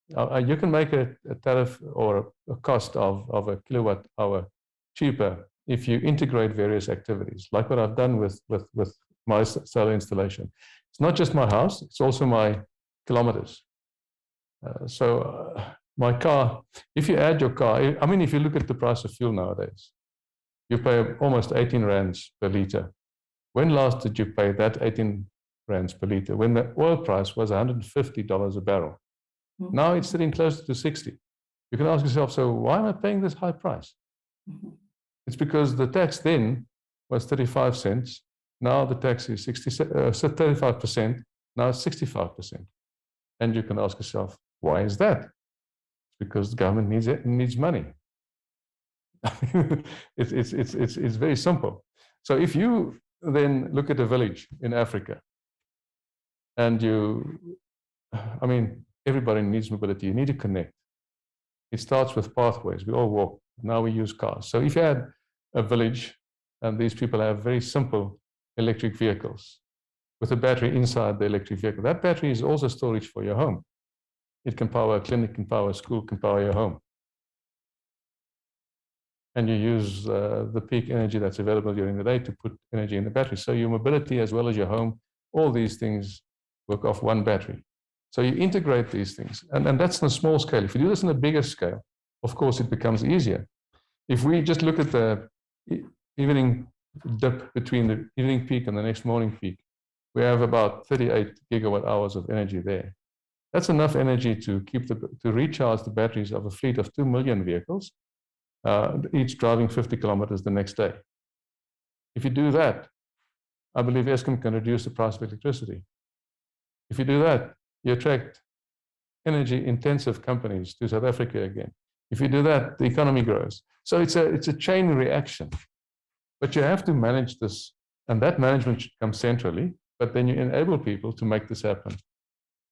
You can make a tariff or a cost of a kilowatt hour cheaper if you integrate various activities, like what I've done with my solar installation. It's not just my house, it's also my kilometers. My car, if you add your car, I mean, if you look at the price of fuel nowadays, you pay almost 18 rands per liter. When last did you pay that 18 rands per liter? When the oil price was $150 a barrel. Mm-hmm. Now it's sitting closer to 60. You can ask yourself, so why am I paying this high price? Mm-hmm. It's because the tax then was 35 cents. Now the tax is 35%. Now it's 65%. And you can ask yourself, why is that? It's because the government needs money. It's very simple. So if you then look at a village in Africa, and everybody needs mobility. You need to connect. It starts with pathways. We all walk. Now we use cars. So if you had a village and these people have very simple electric vehicles with a battery inside the electric vehicle, that battery is also storage for your home. It can power a clinic, can power a school, can power your home. And you use the peak energy that's available during the day to put energy in the battery. So your mobility as well as your home, all these things work off one battery. So you integrate these things, and that's on a small scale. If you do this on a bigger scale, of course, it becomes easier. If we just look at the evening dip between the evening peak and the next morning peak, we have about 38 gigawatt hours of energy there. That's enough energy to recharge the batteries of a fleet of 2 million vehicles, each driving 50 kilometers the next day. If you do that, I believe Eskom can reduce the price of electricity. If you do that, you attract energy-intensive companies to South Africa again. If you do that, the economy grows. So it's a chain reaction. But you have to manage this, and that management should come centrally, but then you enable people to make this happen.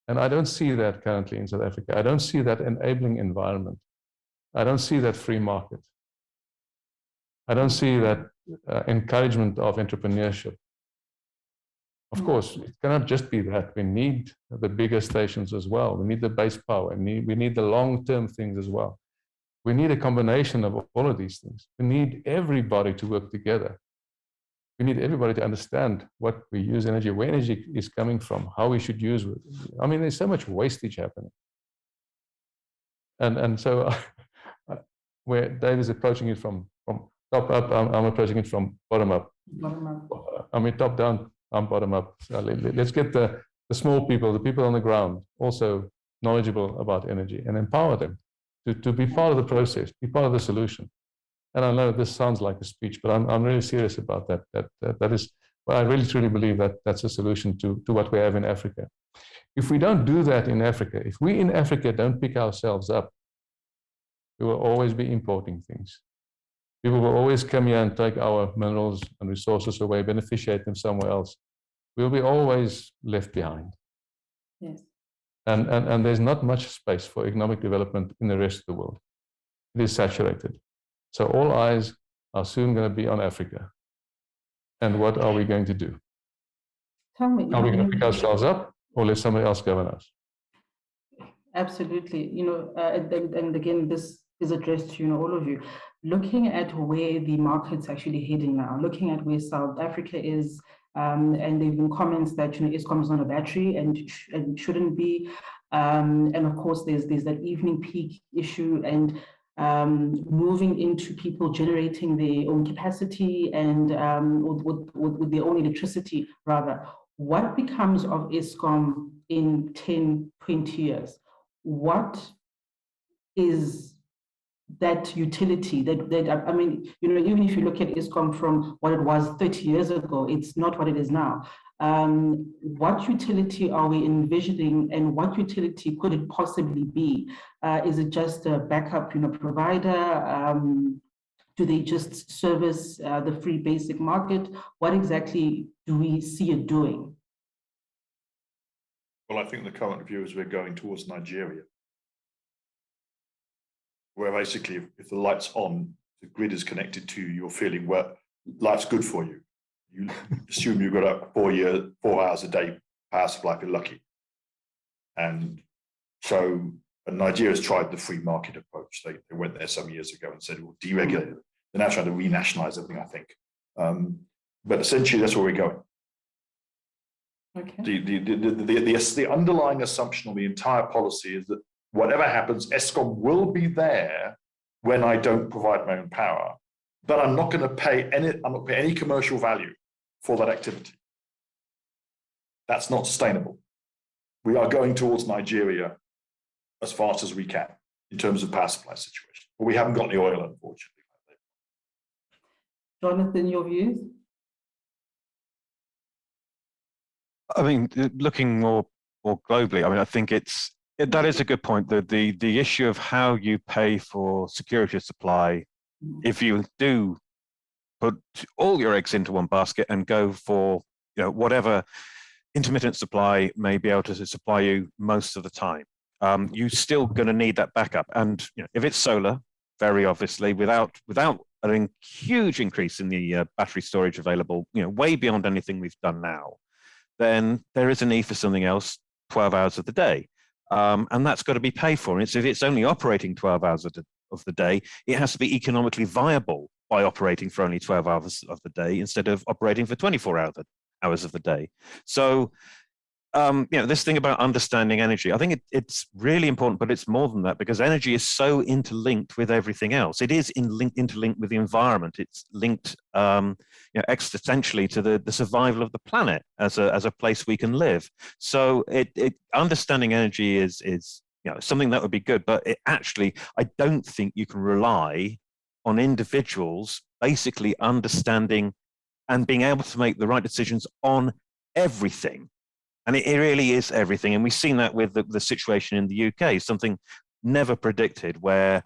And I don't see that currently in South Africa. I don't see that enabling environment. I don't see that free market. I don't see that encouragement of entrepreneurship. Of course, it cannot just be that. We need the bigger stations as well. We need the base power. We need the long-term things as well. We need a combination of all of these things. We need everybody to work together. We need everybody to understand what we use energy, where energy is coming from, how we should use it. I mean, there's so much wastage happening. And so where Dave is approaching it from top up, I'm approaching it from bottom up. I mean, top down, I'm bottom up. So let's get the small people, the people on the ground, also knowledgeable about energy and empower them to be part of the process, be part of the solution. And I know this sounds like a speech, but I'm really serious about that. That is, well, I really truly believe that that's a solution to what we have in Africa. If we don't do that in Africa, if we in Africa don't pick ourselves up, we will always be importing things. People will always come here and take our minerals and resources away, beneficiate them somewhere else. We'll be always left behind. Yes. And there's not much space for economic development in the rest of the world. It is saturated. So all eyes are soon going to be on Africa. And what are we going to do? Tell me. Are we going to pick ourselves up or let somebody else govern us? Absolutely. And again, this is addressed to all of you. Looking at where the market's actually heading now, looking at where South Africa is, and there have been comments that Eskom is not a battery and shouldn't be. And of course, there's that evening peak issue and moving into people generating their own capacity and with their own electricity, rather. What becomes of Eskom in 10, 20 years? What is that utility that I mean, even if you look at Eskom from what it was 30 years ago, it's not what it is now. What utility are we envisioning and what utility could it possibly be? Is it just a backup provider? Do they just service the free basic market? What exactly do we see it doing? Well, I think the current view is we're going towards Nigeria, where basically if the light's on, the grid is connected to you, you're feeling, well, life's good for you. You assume you've got a 4 hours a day power supply if you're lucky. And so Nigeria's tried the free market approach. They went there some years ago and said, we'll deregulate it. They're now trying to renationalize everything, I think. But essentially, that's where we're going. Okay. The underlying assumption on the entire policy is that whatever happens, Eskom will be there when I don't provide my own power, but I'm not going to pay any commercial value for that activity. That's not sustainable. We are going towards Nigeria as fast as we can in terms of power supply situation, but we haven't got the oil, unfortunately. Jonathan, your views? I mean, looking more globally, I mean, I think that is a good point. The issue of how you pay for security of supply, if you do put all your eggs into one basket and go for whatever intermittent supply may be able to supply you most of the time, you're still going to need that backup. And if it's solar, very obviously, without a huge increase in the battery storage available, way beyond anything we've done now, then there is a need for something else 12 hours of the day. And that's got to be paid for. And if it's only operating 12 hours of the day, it has to be economically viable by operating for only 12 hours of the day instead of operating for 24 hours of the day. So, this thing about understanding energy, I think it's really important, but it's more than that because energy is so interlinked with everything else. It is interlinked with the environment. It's linked existentially to the survival of the planet as a place we can live. So understanding energy is something that would be good, but I don't think you can rely on individuals basically understanding and being able to make the right decisions on everything. And it really is everything. And we've seen that with the situation in the UK, something never predicted, where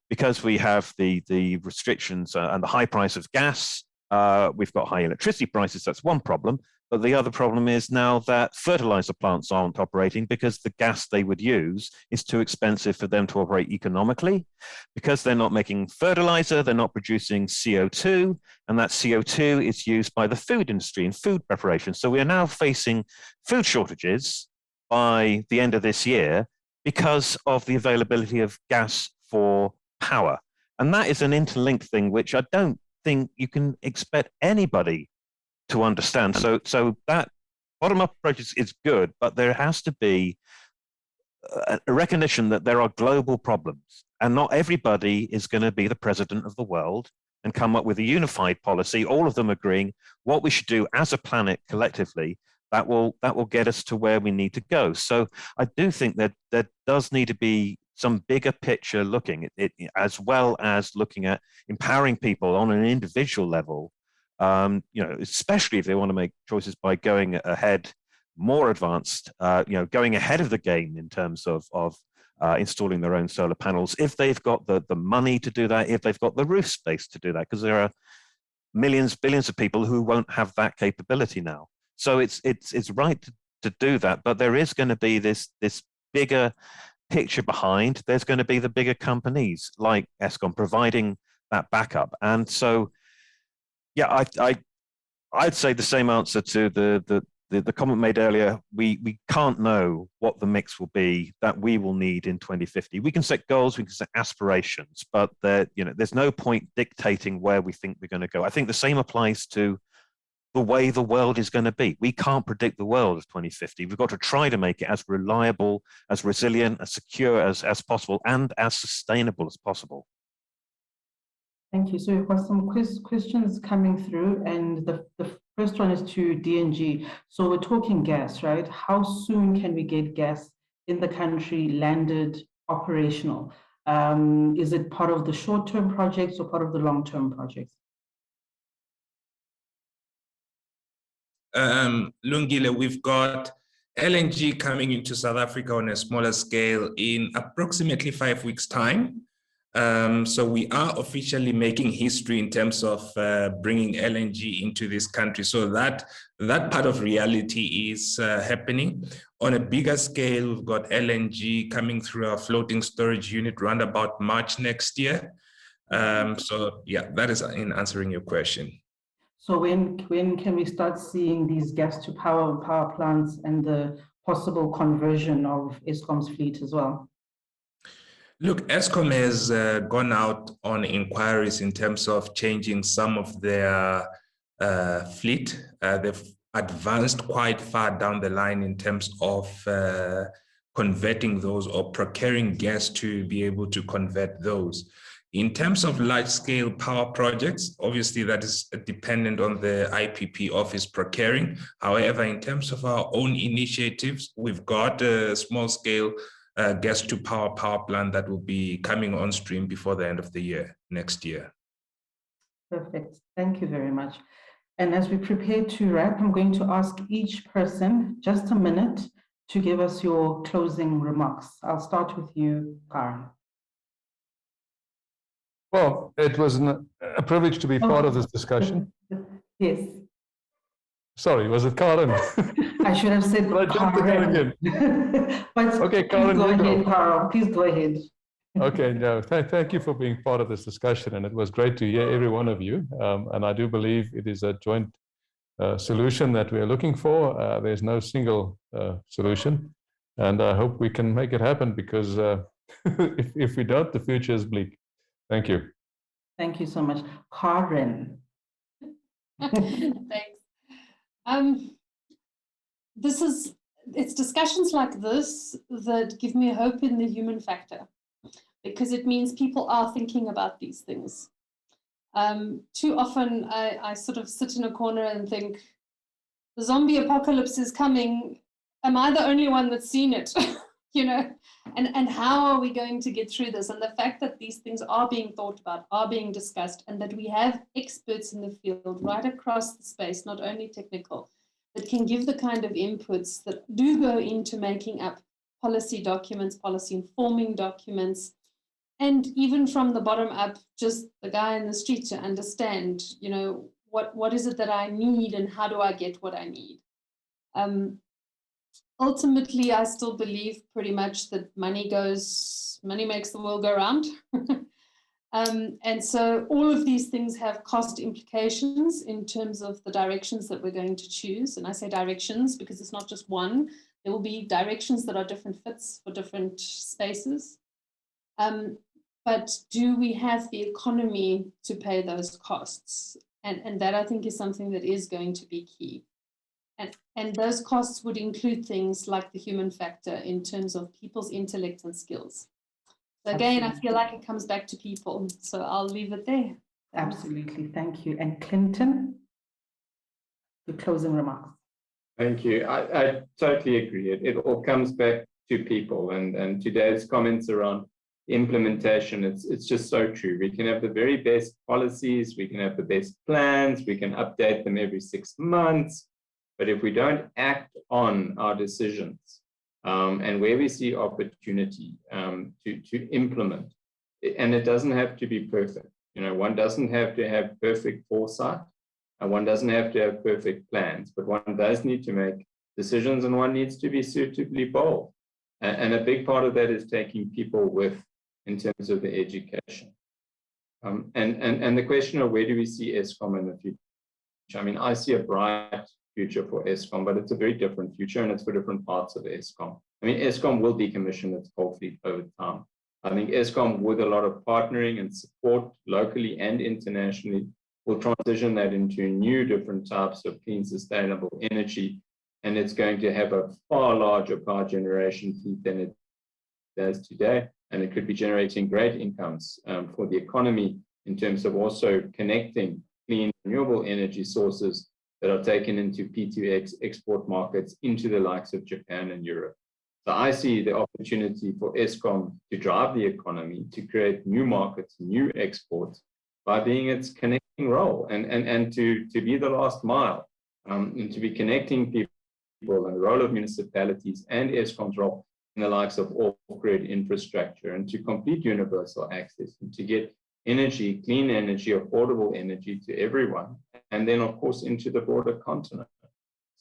because we have the restrictions and the high price of gas, we've got high electricity prices. That's one problem. But the other problem is now that fertilizer plants aren't operating because the gas they would use is too expensive for them to operate economically. Because they're not making fertilizer, they're not producing CO2, and that CO2 is used by the food industry in food preparation. So we are now facing food shortages by the end of this year because of the availability of gas for power. And that is an interlinked thing, which I don't think you can expect anybody to understand. So that bottom-up approach is good, but there has to be a recognition that there are global problems, and not everybody is going to be the president of the world and come up with a unified policy, all of them agreeing what we should do as a planet collectively. that will get us to where we need to go. So I do think that there does need to be some bigger picture looking at it, as well as looking at empowering people on an individual level, especially if they want to make choices by going ahead, more advanced, going ahead of the game in terms of installing their own solar panels, if they've got the money to do that, if they've got the roof space to do that, because there are millions, billions of people who won't have that capability now. So it's right to do that, but there is going to be this bigger picture behind. There's going to be the bigger companies like Eskom providing that backup, and so yeah, I'd say the same answer to the comment made earlier. We can't know what the mix will be that we will need in 2050. We can set goals, we can set aspirations, but there's no point dictating where we think we're going to go. I think the same applies to the way the world is going to be. We can't predict the world of 2050. We've got to try to make it as reliable, as resilient, as secure as possible, and as sustainable as possible. Thank you. So we've got some questions coming through, and the first one is to DNG. So we're talking gas, right? How soon can we get gas in the country landed, operational? Is it part of the short-term projects or part of the long-term projects? Lungile, we've got LNG coming into South Africa on a smaller scale in approximately 5 weeks' time. So we are officially making history in terms of bringing LNG into this country. So that part of reality is happening. On a bigger scale, we've got LNG coming through our floating storage unit around about March next year. So yeah, that is in answering your question. So when can we start seeing these gas to power plants and the possible conversion of Eskom's fleet as well? Look, Eskom has gone out on inquiries in terms of changing some of their fleet. They've advanced quite far down the line in terms of converting those or procuring gas to be able to convert those. In terms of large-scale power projects, obviously that is dependent on the IPP office procuring. However, in terms of our own initiatives, we've got a small-scale gas-to-power plant that will be coming on stream before the end of the year, next year. Perfect. Thank you very much. And as we prepare to wrap, I'm going to ask each person just a minute to give us your closing remarks. I'll start with you, Karen. Well, it was a privilege to be part of this discussion. Yes. Sorry, was it Karen? I should have said Karen. But okay, Karen, go ahead, Carl. Please go ahead. Okay, no, thank you for being part of this discussion, and it was great to hear every one of you. And I do believe it is a joint solution that we are looking for. There's no single solution, and I hope we can make it happen, because if we don't, the future is bleak. Thank you. Thank you so much. Karen. Thanks. It's discussions like this that give me hope in the human factor, because it means people are thinking about these things. Too often I sort of sit in a corner and think, the zombie apocalypse is coming. Am I the only one that's seen it? And how are we going to get through this? And the fact that these things are being thought about, are being discussed, and that we have experts in the field right across the space, not only technical, that can give the kind of inputs that do go into making up policy documents, policy informing documents, and even from the bottom up, just the guy in the street to understand, what is it that I need and how do I get what I need? Ultimately, I still believe pretty much that money makes the world go round. And so all of these things have cost implications in terms of the directions that we're going to choose. And I say directions because it's not just one. There will be directions that are different fits for different spaces. But do we have the economy to pay those costs? And that, I think, is something that is going to be key. And those costs would include things like the human factor in terms of people's intellect and skills. So again, I feel like it comes back to people. So I'll leave it there. Absolutely. Thank you. And Clinton, your closing remarks. Thank you. I totally agree. It all comes back to people, and today's comments around implementation, it's just so true. We can have the very best policies, we can have the best plans, we can update them every 6 months, but if we don't act on our decisions, and where we see opportunity to implement, and it doesn't have to be perfect. You know, one doesn't have to have perfect foresight, and one doesn't have to have perfect plans, but one does need to make decisions, and one needs to be suitably bold. And a big part of that is taking people with in terms of the education. And the question of where do we see Eskom in the future? I mean, I see a bright future for Eskom, but it's a very different future, and it's for different parts of Eskom. I mean, Eskom will decommission its coal fleet over time. I think Eskom, with a lot of partnering and support locally and internationally, will transition that into new different types of clean, sustainable energy. And it's going to have a far larger power generation fleet than it does today. And it could be generating great incomes for the economy in terms of also connecting clean, renewable energy sources that are taken into P2X export markets into the likes of Japan and Europe. So I see the opportunity for Eskom to drive the economy, to create new markets, new exports, by being its connecting role and to be the last mile, and to be connecting people, and the role of municipalities and Eskom's role in the likes of off-grid infrastructure, and to complete universal access, and to get energy, clean energy, affordable energy to everyone, and then of course into the broader continent.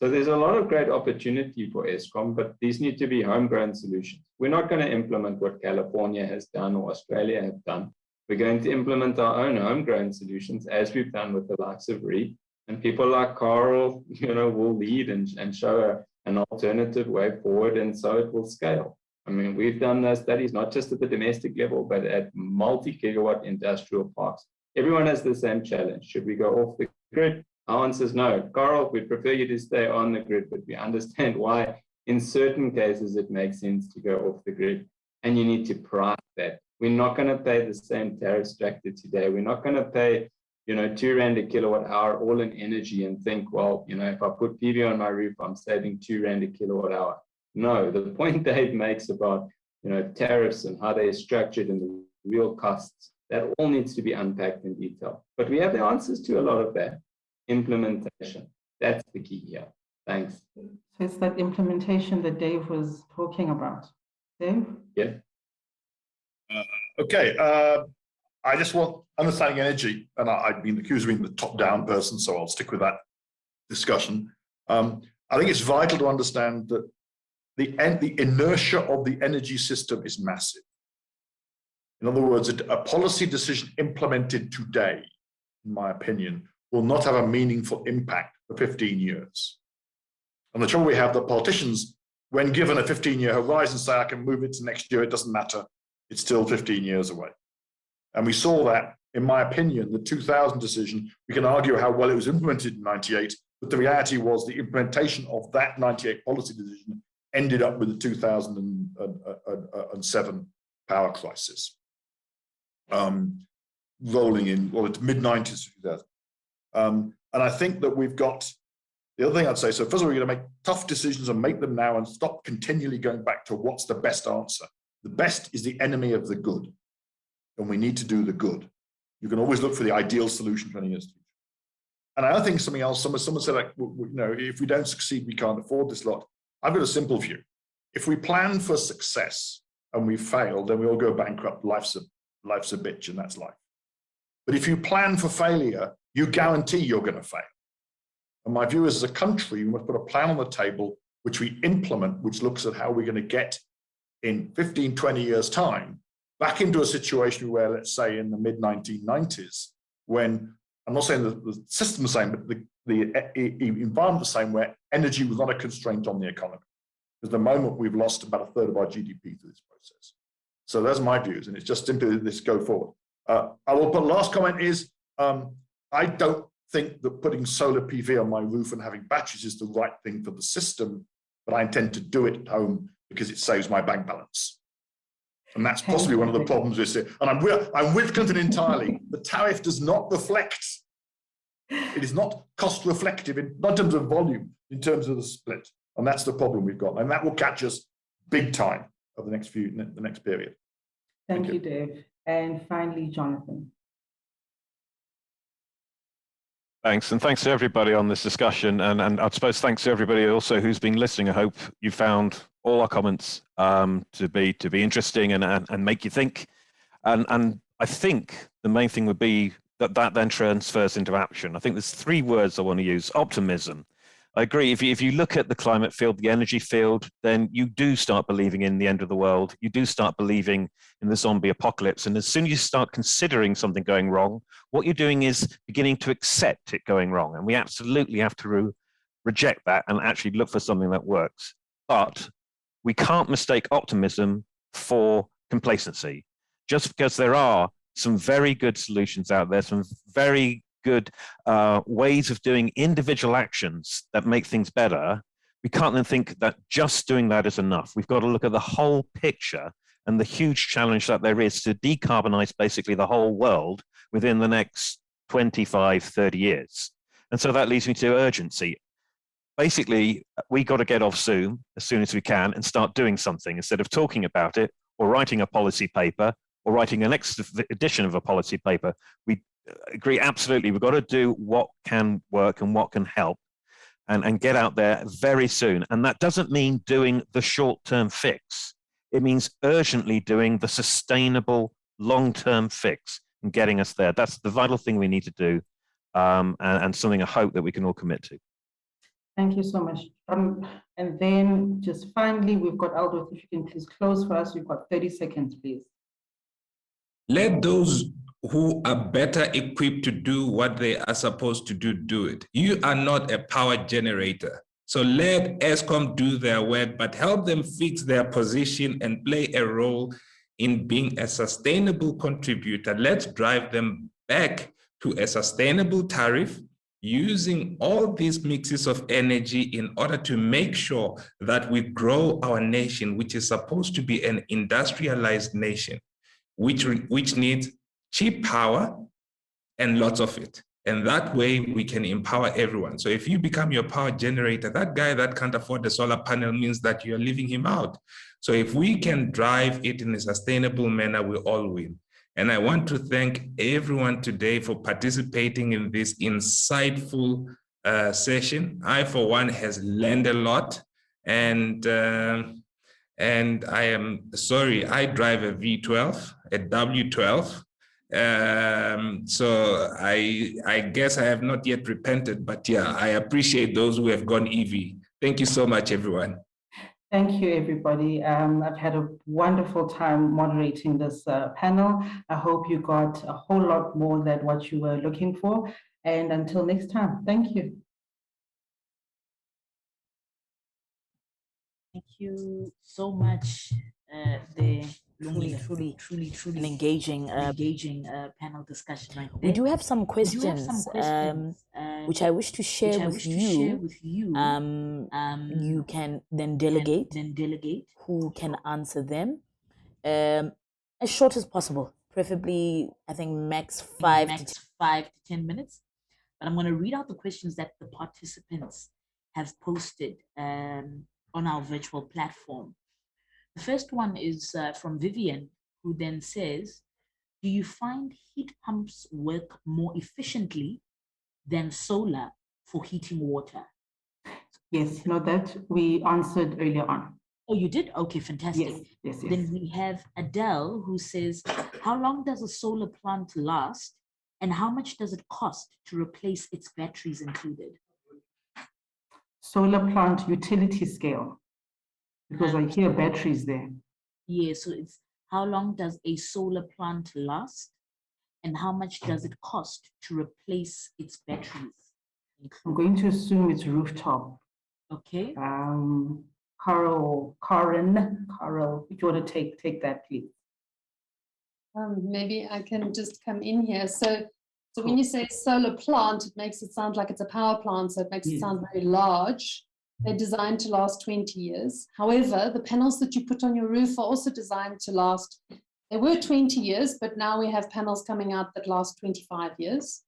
So there's a lot of great opportunity for Eskom, but these need to be homegrown solutions. We're not going to implement what California has done or Australia have done. We're going to implement our own homegrown solutions, as we've done with the likes of RE, and people like Carl, will lead and show an alternative way forward, and so it will scale. I mean, we've done those studies, not just at the domestic level, but at multi-gigawatt industrial parks. Everyone has the same challenge. Should we go off the grid? Our answer is no. Carl, we'd prefer you to stay on the grid, but we understand why in certain cases it makes sense to go off the grid, and you need to price that. We're not going to pay the same tariff structure today. We're not going to pay, 2 Rand a kilowatt hour all in energy and think, well, if I put PV on my roof, I'm saving 2 Rand a kilowatt hour. No, the point Dave makes about, tariffs and how they're structured and the real costs, that all needs to be unpacked in detail. But we have the answers to a lot of that. Implementation, that's the key here. Thanks. So it's that implementation that Dave was talking about. Dave? Yeah. Okay. I just want understanding energy, and I've been accused of being the top-down person, so I'll stick with that discussion. I think it's vital to understand that the inertia of the energy system is massive. In other words, a policy decision implemented today, in my opinion, will not have a meaningful impact for 15 years. And the trouble we have, that politicians, when given a 15-year horizon, say, I can move it to next year, it doesn't matter. It's still 15 years away. And we saw that, in my opinion, the 2000 decision, we can argue how well it was implemented in 98, but the reality was the implementation of that 98 policy decision ended up with the 2007 power crisis, rolling in, well, it's mid-90s to 2000. And I think that we've got, the other thing I'd say, so first of all, we're going to make tough decisions and make them now and stop continually going back to what's the best answer. The best is the enemy of the good, and we need to do the good. You can always look for the ideal solution 20 years. And I think something else, someone said, like, if we don't succeed, we can't afford this lot. I've got a simple view. If we plan for success and we fail, then we all go bankrupt. Life's a bitch, and that's life. But if you plan for failure, you guarantee you're going to fail. And my view is, as a country, we must put a plan on the table which we implement, which looks at how we're going to get in 15, 20 years' time back into a situation where, let's say, in the mid-1990s, when, I'm not saying that the system's the same, but the environment the same, where energy was not a constraint on the economy. Because at the moment, we've lost about a third of our GDP through this process. So those are my views, and it's just simply this go forward. I will put last comment is, I don't think that putting solar PV on my roof and having batteries is the right thing for the system, but I intend to do it at home because it saves my bank balance. And that's possibly one of the problems we see. And I'm with Clinton entirely. The tariff does not reflect It is not cost reflective, not in terms of volume, in terms of the split. And that's the problem we've got. And that will catch us big time over the next period. Thank you, Dave. And finally, Jonathan. Thanks, and thanks to everybody on this discussion, and I suppose thanks to everybody also who's been listening. I hope you found all our comments to be interesting and make you think. And I think the main thing would be that then transfers into action. I think there's 3 words I want to use. Optimism. I agree. If you look at the climate field, the energy field, then you do start believing in the end of the world. You do start believing in the zombie apocalypse. And as soon as you start considering something going wrong, what you're doing is beginning to accept it going wrong. And we absolutely have to reject that and actually look for something that works. But we can't mistake optimism for complacency. Just because there are some very good solutions out there, some very good ways of doing individual actions that make things better, we can't then think that just doing that is enough. We've got to look at the whole picture and the huge challenge that there is to decarbonize basically the whole world within the next 25, 30 years. And so that leads me to urgency. Basically, we got to get off Zoom as soon as we can and start doing something instead of talking about it or writing a policy paper or writing a next edition of a policy paper. We agree, absolutely. We've got to do what can work and what can help and get out there very soon. And that doesn't mean doing the short-term fix. It means urgently doing the sustainable long-term fix and getting us there. That's the vital thing we need to do and something I hope that we can all commit to. Thank you so much. And then just finally, we've got Aldo, if you can please close for us. We've got 30 seconds, please. Let those who are better equipped to do what they are supposed to do it. You are not a power generator. So let Eskom do their work, but help them fix their position and play a role in being a sustainable contributor. Let's drive them back to a sustainable tariff using all these mixes of energy in order to make sure that we grow our nation, which is supposed to be an industrialized nation, which needs cheap power and lots of it. And that way we can empower everyone. So if you become your power generator, that guy that can't afford the solar panel means that you're leaving him out. So if we can drive it in a sustainable manner, we all win. And I want to thank everyone today for participating in this insightful session. I, for one, has learned a lot. And I am sorry, I drive a V12, a W12. So I guess I have not yet repented, but yeah, I appreciate those who have gone EV. Thank you so much, everyone. Thank you, everybody. I've had a wonderful time moderating this panel. I hope you got a whole lot more than what you were looking for. And until next time, thank you. Thank you so much. The truly an engaging panel discussion right there. We do have some questions, which I wish to share with you. You can then delegate who can answer them as short as possible, preferably I think max 5 to 10 minutes. But I'm going to read out the questions that the participants have posted on our virtual platform. The first one is from Vivian, who then says, do you find heat pumps work more efficiently than solar for heating water? Yes, no, that we answered earlier on. Oh, you did? Okay, fantastic. Yes. Then we have Adele, who says, how long does a solar plant last and how much does it cost to replace its batteries included? Solar plant utility scale. Because I hear batteries there. Yeah, so it's how long does a solar plant last and how much does it cost to replace its batteries? I'm going to assume it's rooftop. Okay. Carol, if you want to take that, please. Maybe I can just come in here. So when you say solar plant, it makes it sound like it's a power plant, so it makes it sound very large. They're designed to last 20 years. However, the panels that you put on your roof are also designed to last. They were 20 years, but now we have panels coming out that last 25 years.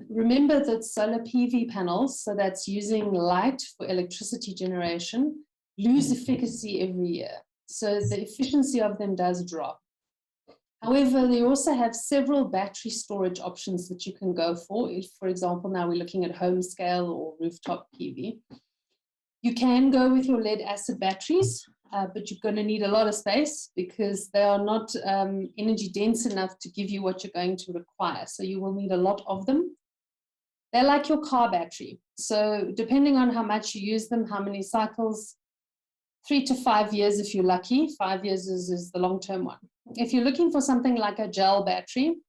Remember that solar PV panels, so that's using light for electricity generation, lose efficacy every year. So the efficiency of them does drop. However, they also have several battery storage options that you can go for. If, for example, now we're looking at home scale or rooftop PV. You can go with your lead acid batteries, but you're going to need a lot of space because they are not energy dense enough to give you what you're going to require. So you will need a lot of them. They're like your car battery. So depending on how much you use them, how many cycles, 3 to 5 years if you're lucky. 5 years is the long-term one. If you're looking for something like a gel batteries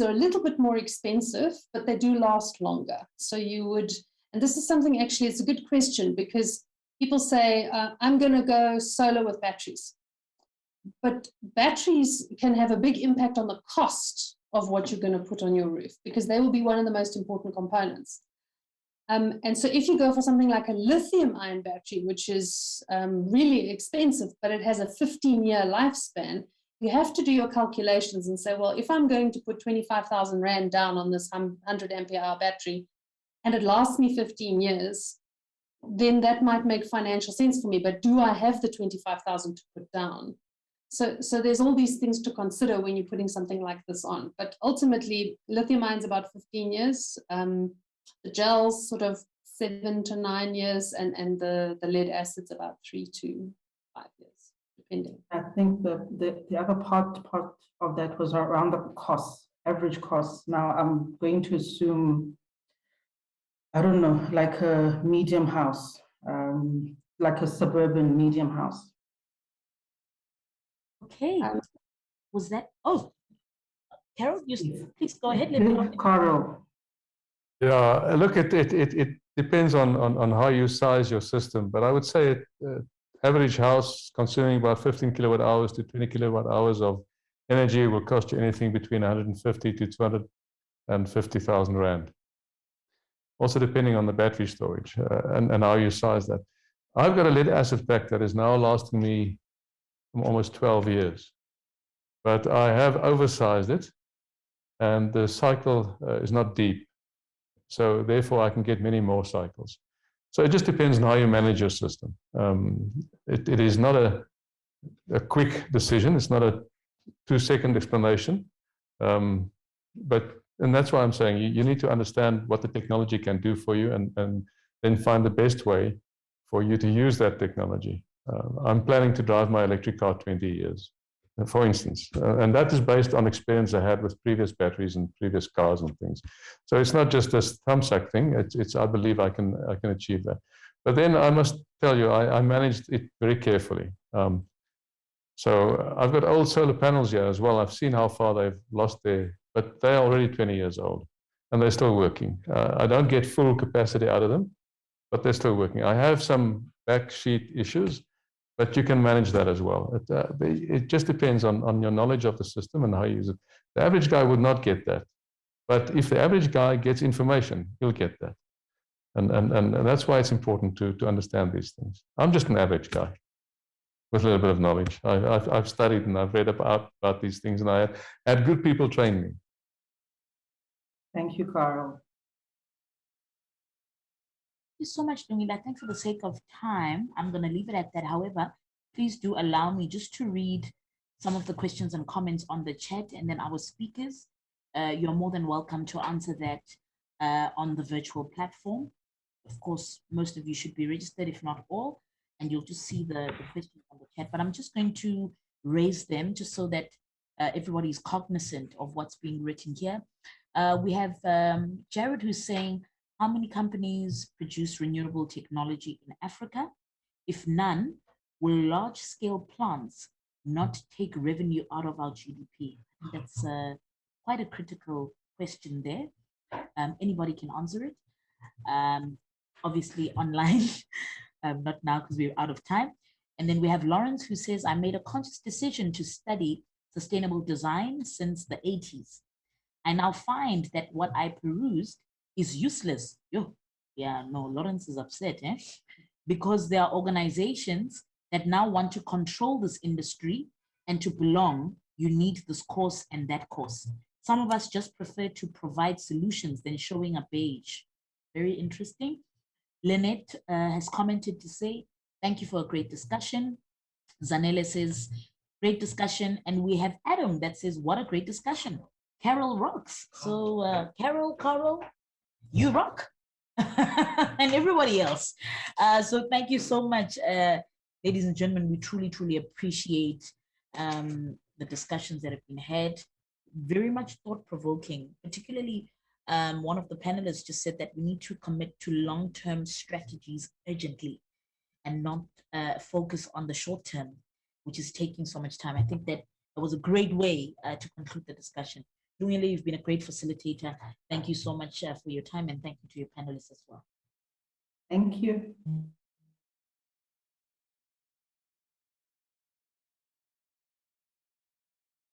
are a little bit more expensive, but they do last longer. So you would, and this is something actually, it's a good question because people say, I'm going to go solar with batteries. But batteries can have a big impact on the cost of what you're going to put on your roof because they will be one of the most important components. And so if you go for something like a lithium-ion battery, which is really expensive, but it has a 15-year lifespan, you have to do your calculations and say, well, if I'm going to put 25,000 Rand down on this 100 ampere hour battery and it lasts me 15 years, then that might make financial sense for me. But do I have the 25,000 to put down? So there's all these things to consider when you're putting something like this on. But ultimately, lithium-ion is about 15 years. The gels sort of 7 to 9 years, and the lead acid's about 3 to 5 years, depending. I think the other part of that was around the costs, average costs. Now I'm going to assume, I don't know, like a medium house, like a suburban medium house. Okay. Was that? Oh, Carol, please go ahead. Let me know. Carol. Yeah, look, it depends on how you size your system, but I would say average house consuming about 15 kilowatt hours to 20 kilowatt hours of energy will cost you anything between 150 to 250,000 Rand. Also depending on the battery storage and how you size that. I've got a lead acid pack that is now lasting me almost 12 years, but I have oversized it and the cycle is not deep. So therefore, I can get many more cycles. So it just depends on how you manage your system. It is not a quick decision. It's not a 2-second explanation. And that's why I'm saying you need to understand what the technology can do for you and then find the best way for you to use that technology. I'm planning to drive my electric car 20 years. For instance, and that is based on experience I had with previous batteries and previous cars and things. So it's not just a thumbsuck thing. It's I believe I can achieve that. But then I must tell you, I managed it very carefully. So I've got old solar panels here as well. I've seen how far they've lost but they're already 20 years old and they're still working. I don't get full capacity out of them, but they're still working. I have some backsheet issues, but you can manage that as well. It just depends on your knowledge of the system and how you use it. The average guy would not get that. But if the average guy gets information, he'll get that. And that's why it's important to understand these things. I'm just an average guy with a little bit of knowledge. I've studied and I've read about these things, and I had good people train me. Thank you, Carol. Thank you so much, Lungile. Thanks for the sake of time. I'm going to leave it at that. However, please do allow me just to read some of the questions and comments on the chat, and then our speakers, you're more than welcome to answer that on the virtual platform. Of course, most of you should be registered, if not all, and you'll just see the questions on the chat. But I'm just going to raise them just so that everybody is cognizant of what's being written here. We have Jared who's saying, how many companies produce renewable technology in Africa? If none, will large-scale plants not take revenue out of our GDP? That's quite a critical question there. Anybody can answer it. Obviously online, not now because we're out of time. And then we have Lawrence who says, I made a conscious decision to study sustainable design since the 80s. I now find that what I perused is useless. Yeah, no, Lawrence is upset, because there are organizations that now want to control this industry, and to belong, you need this course and that course. Some of us just prefer to provide solutions than showing a page. Very interesting. Lynette has commented to say, thank you for a great discussion. Zanele says, great discussion. And we have Adam that says, what a great discussion. Carol rocks. So Carol, you rock. And everybody else. So thank you so much, ladies and gentlemen. We truly, truly appreciate the discussions that have been had. Very much thought-provoking, particularly one of the panelists just said that we need to commit to long-term strategies urgently and not focus on the short term, which is taking so much time. I think that was a great way to conclude the discussion. Lungile, you've been a great facilitator. Thank you so much for your time, and thank you to your panelists as well. Thank you.